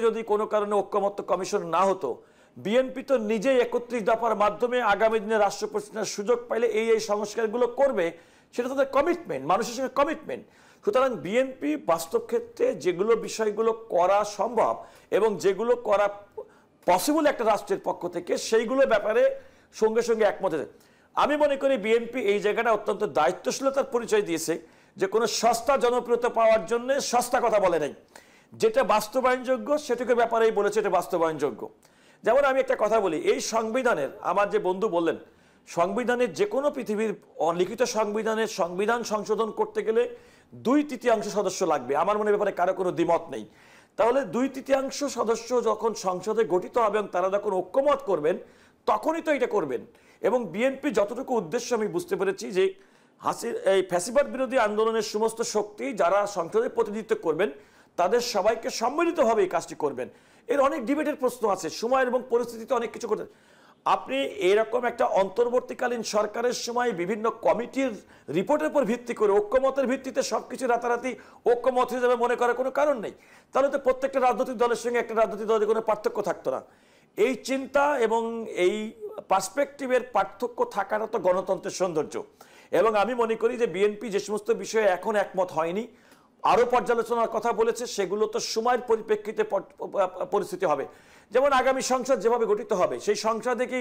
যদি কোনো কারণে ঐক্যমত্য কমিশন না হতো, বিএনপি তো নিজেই 31 দফার মাধ্যমে আগামী দিনে রাষ্ট্র পরিচালনার সুযোগ পাইলে এই সংস্কারগুলো করবে, সেটা তাদের কমিটমেন্ট, মানুষের সঙ্গে কমিটমেন্ট। সুতরাং বিএনপি বাস্তব ক্ষেত্রে যেগুলো বিষয়গুলো করা সম্ভব এবং যেগুলো করা পসিবল একটা রাষ্ট্রের পক্ষ থেকে, সেইগুলো ব্যাপারে সঙ্গে সঙ্গে একমত হয়েছে। আমি মনে করি বিএনপি এই জায়গাটা অত্যন্ত দায়িত্বশীলতার পরিচয় দিয়েছে, যে কোনো সস্তা জনপ্রিয়তা পাওয়ার জন্য সস্তা কথা বলে নাই, যেটা বাস্তবায়নযোগ্য সেটুকু ব্যাপারেই বলেছে এটা বাস্তবায়নযোগ্য। যেমন আমি একটা কথা বলি, এই সংবিধানের, আমার যে বন্ধু বললেন, সংবিধানের যে কোনো পৃথিবীর লিখিত সংবিধানের সংবিধান সংশোধন করতে গেলে 2/3 সদস্য লাগবে। আমার মনে ব্যাপারে কারো কোনো দ্বিমত নেই। তাহলে 2/3 সদস্য যখন সংসদে গঠিত হবে এবং তারা যখন ঐক্যমত করবেন তখনই তো এটা করবেন। এবং বিএনপি যতটুকু উদ্দেশ্য আমি বুঝতে পেরেছি যে এই ফ্যাসিবাদ বিরোধী আন্দোলনের সমস্ত শক্তি যারা সংসদে প্রতিনিধিত্ব করবেন তাদের সবাইকে সম্মিলিতভাবে এই কাজটি করবেন। এর অনেক ডিবেটের প্রশ্ন আছে, সময় এবং পরিস্থিতিতে অনেক কিছু করতে। আপনি এরকম একটা অন্তর্বর্তীকালীন সরকারের সময় বিভিন্ন কমিটির রিপোর্টের উপর ভিত্তি করে ঐক্যমতের ভিত্তিতে সবকিছু রাতারাতি ঐক্যমত হিসেবে মনে করার কোনো কারণ নেই। তাহলে তো প্রত্যেকটা রাজনৈতিক দলের সঙ্গে একটা রাজনৈতিক দলের কোনো পার্থক্য থাকতো না। এই চিন্তা এবং এই পার্সপেক্টিভের পার্থক্য থাকাটা তো গণতন্ত্রের সৌন্দর্য। এবং আমি মনে করি যে বিএনপি যে সমস্ত বিষয়ে এখন একমত হয়নি, আরো পর্যালোচনার কথা বলেছে, সেগুলো তো সময়ের পরিপ্রেক্ষিতে পরিস্থিতি হবে। যেমন আগামী সংসদ যেভাবে গঠিত হবে সেই সংসদে কি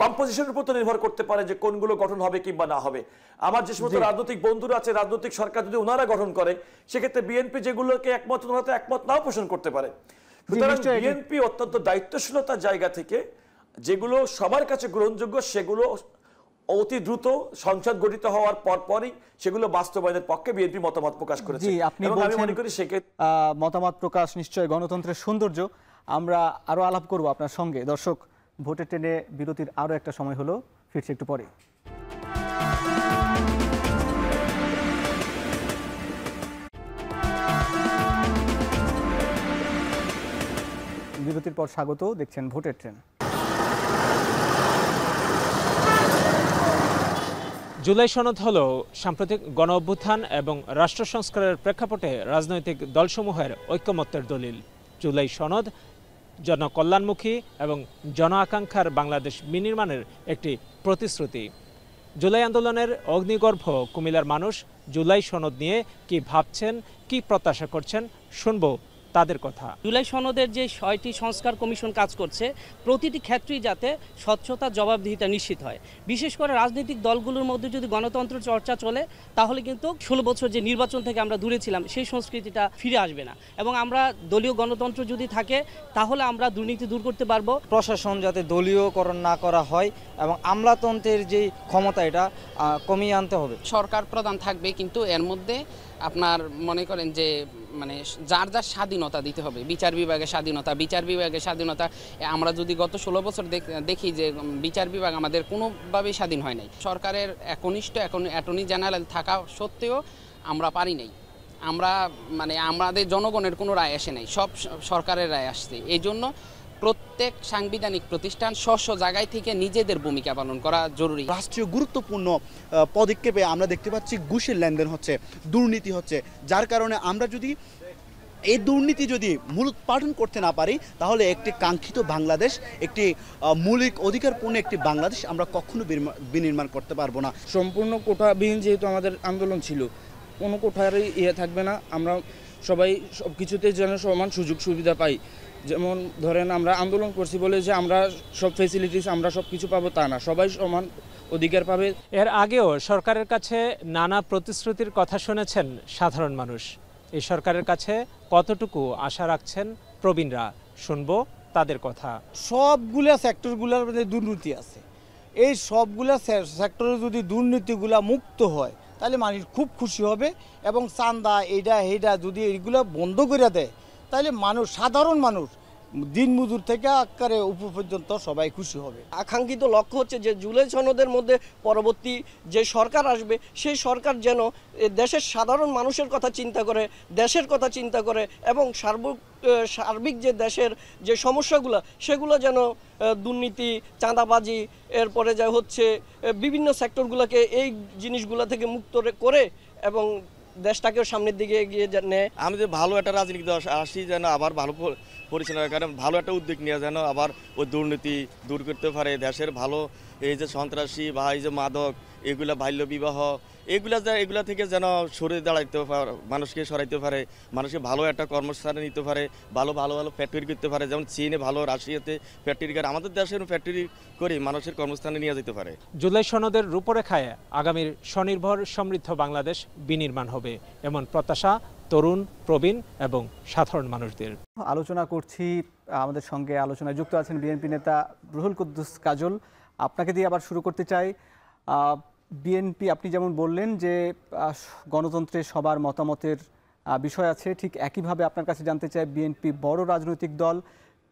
কম্পোজিশনের উপর তো নির্ভর করতে পারে যে কোনগুলো গঠন হবে কিংবা না হবে। আমার যে সমস্ত রাজনৈতিক বন্ধুরা আছে, রাজনৈতিক সরকার যদি ওনারা গঠন করে সেক্ষেত্রে বিএনপি যেগুলোকে একমত ওনারা একমত নাও পোষণ করতে পারে। সুতরাং বিএনপি অত্যন্ত দায়িত্বশীলতার জায়গা থেকে যেগুলো সবার কাছে গ্রহণযোগ্য সেগুলো অতি দ্রুত সংসদ গঠিত হওয়ার পরপরই সেগুলো বাস্তবায়নের পক্ষে বিএনপি মতামত প্রকাশ করেছে। এবং আমি মনে করি সেক্ষেত্রে
মতামত প্রকাশ নিশ্চয়ই গণতন্ত্রের সৌন্দর্য। আমরা আরো আলাপ করব আপনার সঙ্গে। দর্শক, ভোটের ট্রেনে বিরতির আরো একটা সময় হলো, ফিরছে একটু পরে। বিরতির পর স্বাগত, দেখছেন ভোটের ট্রেন।
জুলাই সনদ হল সাম্প্রতিক গণ অভ্যুত্থান এবং রাষ্ট্র সংস্কারের প্রেক্ষাপটে রাজনৈতিক দলসমূহের ঐক্যমত্যের দলিল। জুলাই সনদ জনকল্যাণমুখী এবং জন আকাঙ্ক্ষার বাংলাদেশ বিনির্মাণের একটি প্রতিশ্রুতি। জুলাই আন্দোলনের অগ্নিগর্ভ কুমিল্লার মানুষ জুলাই সনদ নিয়ে কি ভাবছেন, কি প্রত্যাশা করছেন, শুনবো তাদের কথা।
জুলাই সনদের যে 6টি সংস্কার কমিশন কাজ করছে, প্রতিটি ক্ষেত্রেই যাতে স্বচ্ছতা, জবাবদিহিতা নিশ্চিত হয়। বিশেষ করে রাজনৈতিক দলগুলোর মধ্যে যদি গণতন্ত্র চর্চা চলে, তাহলে কিন্তু 16 বছর যে নির্বাচন থেকে আমরা দূরে ছিলাম, সেই সংস্কৃতিটা ফিরে আসবে না। এবং আমরা দলীয় গণতন্ত্র যদি থাকে, তাহলে আমরা দুর্নীতি দূর করতে পারবো।
প্রশাসন যাতে দলীয়করণ না করা হয় এবং আমলাতন্ত্রের যে ক্ষমতা, এটা কমিয়ে আনতে হবে।
সরকার প্রধান থাকবে, কিন্তু এর মধ্যে আপনার মনে করেন যে মানে যার যার স্বাধীনতা দিতে হবে। বিচার বিভাগের স্বাধীনতা আমরা যদি গত 16 বছর দেখি যে বিচার বিভাগ আমাদের কোনোভাবেই স্বাধীন হয় নাই। সরকারের একনিষ্ঠ অ্যাটর্নি জেনারেল থাকা সত্ত্বেও আমরা পারি নাই। আমরা মানে আমাদের জনগণের কোনো রায় আসে নাই, সব সরকারের রায় আসছে। এই জন্য প্রত্যেক সাংবিধানিক প্রতিষ্ঠান স্ব জায়গায় থেকে নিজেদের ভূমিকা পালন করা জরুরি।
রাষ্ট্রীয় গুরুত্বপূর্ণ পদক্ষেপে আমরা দেখতে পাচ্ছি ঘুষের লেনদেন হচ্ছে, দুর্নীতি হচ্ছে, যার কারণে আমরা যদি এই দুর্নীতি যদি মূলোৎপাটন করতে না পারি, তাহলে একটি কাঙ্ক্ষিত বাংলাদেশ, একটি মৌলিক অধিকারপূর্ণ একটি বাংলাদেশ আমরা কখনো বিনির্মাণ করতে পারবো না।
সম্পূর্ণ কোটাবিহীন যেহেতু আমাদের আন্দোলন ছিল, কোনো কোঠারই থাকবে না। আমরা সবাই সব কিছুতে যেন সমান সুযোগ সুবিধা পাই। যেমন ধরেন আমরা আন্দোলন করছি বলে যে আমরা সব ফেসিলিটিস আমরা সব কিছু পাবো তা না, সবাই সমান অধিকার পাবে।
এর আগেও সরকারের কাছে নানা প্রতিশ্রুতির কথা শুনেছেন সাধারণ মানুষ। এই সরকারের কাছে কতটুকু আশা রাখছেন প্রবীণরা, শুনবো তাদের কথা।
সবগুলা সেক্টরগুলোর মধ্যে দুর্নীতি আছে। এই সবগুলা সেক্টরে যদি দুর্নীতিগুলা মুক্ত হয়, তাহলে মানুষ খুব খুশি হবে। এবং চান্দা এইটা যদি এইগুলো বন্ধ করে দেয়, তাহলে মানুষ, সাধারণ মানুষ, দিনমজুর থেকে আকারে উপর পর্যন্ত সবাই খুশি হবে।
আকাঙ্ক্ষিত লক্ষ্য হচ্ছে যে জুলাই সনদের মধ্যে পরবর্তী যে সরকার আসবে, সেই সরকার যেন দেশের সাধারণ মানুষের কথা চিন্তা করে, দেশের কথা চিন্তা করে এবং সার্বিক যে দেশের যে সমস্যাগুলো, সেগুলো যেন দুর্নীতি, চাঁদাবাজি, এরপরে যা হচ্ছে বিভিন্ন সেক্টরগুলোকে এই জিনিসগুলো থেকে মুক্ত করে এবং দেশটাকেও সামনের দিকে এগিয়ে নেয়।
আমি যে ভালো একটা রাজনীতি দল আসি, যেন আবার ভালো পরিচালনা করে, ভালো একটা উদ্যোগ নিয়ে যেন আবার ওই দুর্নীতি দূর করতে পারে। দেশের ভালো এই যে সন্ত্রাসী বা এই যে মাদক, এগুলা বাল্য বিবাহ, এগুলা থেকে যেন সরে দাঁড়াইতে পারে, মানুষকে সরাইতে পারে, মানুষকে ভালো একটা কর্মস্থানে নিতে পারে, ভালো ফ্যাক্টরি করতে পারে। যেমন চীনে ভালো, রাশিয়াতে ফ্যাক্টরি করে, আমাদের দেশের ফ্যাক্টরি করে মানুষের কর্মস্থানে নিয়ে যেতে পারে।
জুলাই সনদের রূপরেখায় আগামীর স্বনির্ভর সমৃদ্ধ বাংলাদেশ বিনির্মাণ হবে, এমন প্রত্যাশা তরুণ, প্রবীণ এবং সাধারণ মানুষদের।
আলোচনা করছি, আমাদের সঙ্গে আলোচনায় যুক্ত আছেন বিএনপি নেতা রুহুল কুদ্দুস কাজল। আপনাকে দিয়ে আবার শুরু করতে চাই। বিএনপি, আপনি যেমন বললেন যে গণতন্ত্রে সবার মতামতের বিষয় আছে, ঠিক একইভাবে আপনার কাছে জানতে চাই, বিএনপি বড় রাজনৈতিক দল,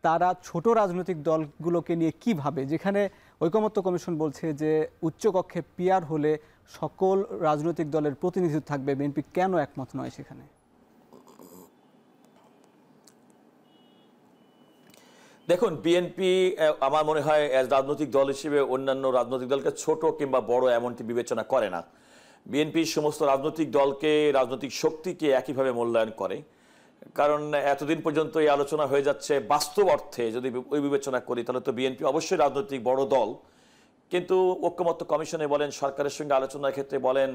তারা ছোট রাজনৈতিক দলগুলোকে নিয়ে কি ভাবে? যেখানে ঐকমত্য কমিশন বলছে যে উচ্চকক্ষে পিআর হলে সকল রাজনৈতিক দলের প্রতিনিধিত্ব থাকবে, বিএনপি কেন একমত নয় সেখানে?
দেখুন, বিএনপি আমার মনে হয় রাজনৈতিক দল হিসেবে অন্যান্য রাজনৈতিক দলকে ছোট কিংবা বড় এমনটি বিবেচনা করে না। বিএনপি সমস্ত রাজনৈতিক দলকে, রাজনৈতিক শক্তিকে একইভাবে মূল্যায়ন করে। কারণ এতদিন পর্যন্ত এই আলোচনা হয়ে যাচ্ছে, বাস্তব অর্থে যদি ওই বিবেচনা করি, তাহলে তো বিএনপি অবশ্যই রাজনৈতিক বড় দল। কিন্তু ঐকমত্য কমিশনে বলেন, সরকারের সঙ্গে আলোচনার ক্ষেত্রে বলেন,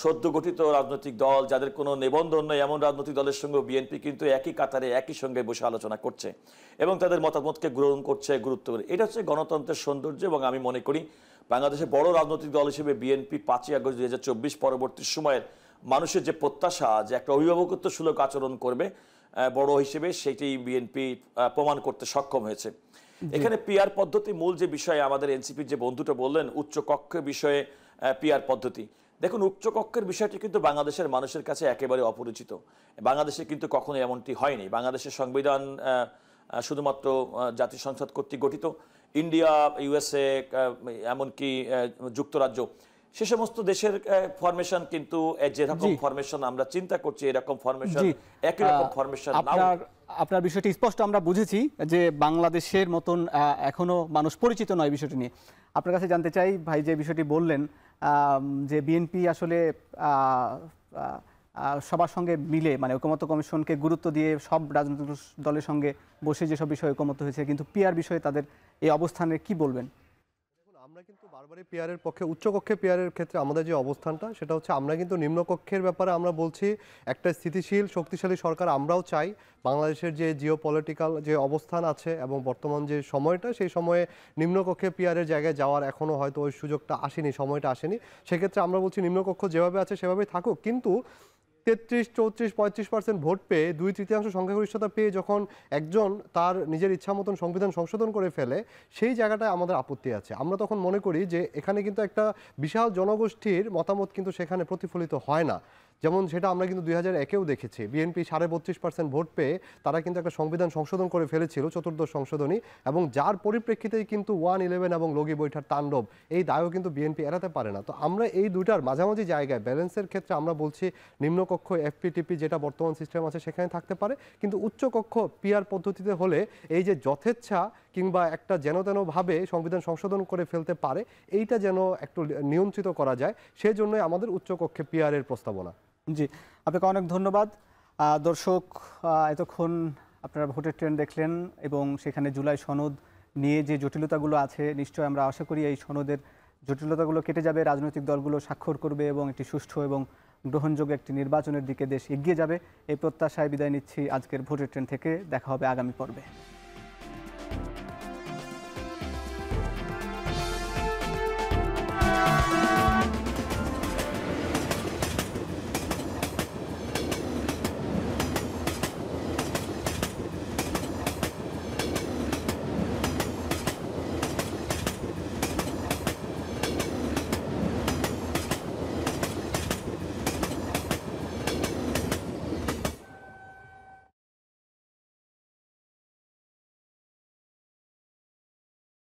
সদ্য গঠিত রাজনৈতিক দল যাদের কোনো নিবন্ধন নেই, এমন রাজনৈতিক দলের সঙ্গে বিএনপি কিন্তু একই কাতারে একই সঙ্গে বসে আলোচনা করছে এবং তাদের মতামতকে গ্রহণ করছে, গুরুত্ব করে। এটা হচ্ছে গণতন্ত্রের সৌন্দর্য। এবং আমি মনে করি বাংলাদেশের বড় রাজনৈতিক দল হিসেবে বিএনপি 5ই আগস্ট 2024 পরবর্তী সময়ের মানুষের যে প্রত্যাশা, যে একটা অভিভাবকত্ব সুলভ আচরণ করবে বড় হিসেবে, সেটি বিএনপি প্রমাণ করতে সক্ষম হয়েছে। এখানে পিআর পদ্ধতি মূল যে বিষয়ে আমাদের এনসিপির যে বন্ধুটা বললেন, উচ্চ কক্ষ বিষয়ে পিআর পদ্ধতি। দেখুন, উচ্চকক্ষের বিষয়টি কিন্তু বাংলাদেশের মানুষের কাছে একেবারে অপরিচিত। বাংলাদেশে কিন্তু কখনো এমনটি হয়নি। বাংলাদেশের সংবিধান শুধুমাত্র জাতীয় সংসদ কর্তৃক গঠিত। ইন্ডিয়া, ইউএসএ, এমনকি যুক্তরাজ্য, সে সমস্ত দেশের ফরমেশন কিন্তু যেরকম ফরমেশন আমরা চিন্তা করছি, এরকম ফরমেশন, একই রকম ফরমেশন।
আপনার বিষয়টি স্পষ্ট আমরা বুঝেছি যে বাংলাদেশের মতন এখনো মানুষ পরিচিত নয় বিষয়টি নিয়ে। আপনার কাছে জানতে চাই ভাই, যে বিষয়টি বললেন যে বিএনপি আসলে সবার সঙ্গে মিলে মানে ঐকমত্য কমিশনকে গুরুত্ব দিয়ে সব রাজনৈতিক দলের সঙ্গে বসে যেসব বিষয়ে ঐকমত্য হয়েছে, কিন্তু পিআর বিষয়ে তাদের এই অবস্থানে কি বলবেন?
আমরা কিন্তু বারবারই পিআরের পক্ষে, উচ্চকক্ষে পিআরের ক্ষেত্রে আমাদের যে অবস্থানটা সেটা হচ্ছে আমরা কিন্তু নিম্নকক্ষের ব্যাপারে আমরা বলছি একটা স্থিতিশীল শক্তিশালী সরকার আমরাও চাই। বাংলাদেশের যে জিওপলিটিক্যাল যে অবস্থান আছে এবং বর্তমান যে সময়টা, সেই সময়ে নিম্নকক্ষে পিআরের জায়গায় যাওয়ার এখনও হয়তো ওই সুযোগটা আসেনি, সময়টা আসেনি। সেক্ষেত্রে আমরা বলছি নিম্নকক্ষ যেভাবে আছে সেভাবেই থাকুক, কিন্তু 33, 34, 35% ভোট পেয়ে 2/3 সংখ্যাগরিষ্ঠতা পেয়ে যখন একজন তার নিজের ইচ্ছা মতন সংবিধান সংশোধন করে ফেলে, সেই জায়গাটায় আমাদের আপত্তি আছে। আমরা তখন মনে করি যে এখানে কিন্তু একটা বিশাল জনগোষ্ঠীর মতামত কিন্তু সেখানে প্রতিফলিত হয় না। যেমন সেটা আমরা কিন্তু 2001-এও দেখেছি, বিএনপি 32.5% ভোট পেয়ে তারা কিন্তু একটা সংবিধান সংশোধন করে ফেলেছিল, চতুর্দশ সংশোধনী, এবং যার পরিপ্রেক্ষিতেই কিন্তু 111 এবং লগি বৈঠার তাণ্ডব, এই দায়ও কিন্তু বিএনপি এড়াতে পারে না। তো আমরা এই দুটার মাঝামাঝি জায়গায় ব্যালেন্সের ক্ষেত্রে আমরা বলছি নিম্নকক্ষ এফপিটিপি যেটা বর্তমান সিস্টেম আছে সেখানে থাকতে পারে, কিন্তু উচ্চকক্ষ পিআর পদ্ধতিতে হলে এই যে যথেচ্ছা কিংবা একটা যেন তেনভাবে সংবিধান সংশোধন করে ফেলতে পারে, এইটা যেন একটু নিয়ন্ত্রিত করা যায়, সেই জন্যই আমাদের উচ্চকক্ষে পিআরের প্রস্তাবনা।
জি, আপনাকে অনেক ধন্যবাদ। দর্শক, এতক্ষণ আপনারা ভোটের ট্রেন্ড দেখলেন এবং সেখানে জুলাই সনদ নিয়ে যে জটিলতাগুলো আছে, নিশ্চয় আমরা আশা করি এই সনদের জটিলতাগুলো কেটে যাবে, রাজনৈতিক দলগুলো স্বাক্ষর করবে এবং একটি সুষ্ঠু এবং গ্রহণযোগ্য একটি নির্বাচনের দিকে দেশ এগিয়ে যাবে। এই প্রত্যাশায় বিদায় নিচ্ছি আজকের ভোটের ট্রেন্ড থেকে। দেখা হবে আগামী পর্বে।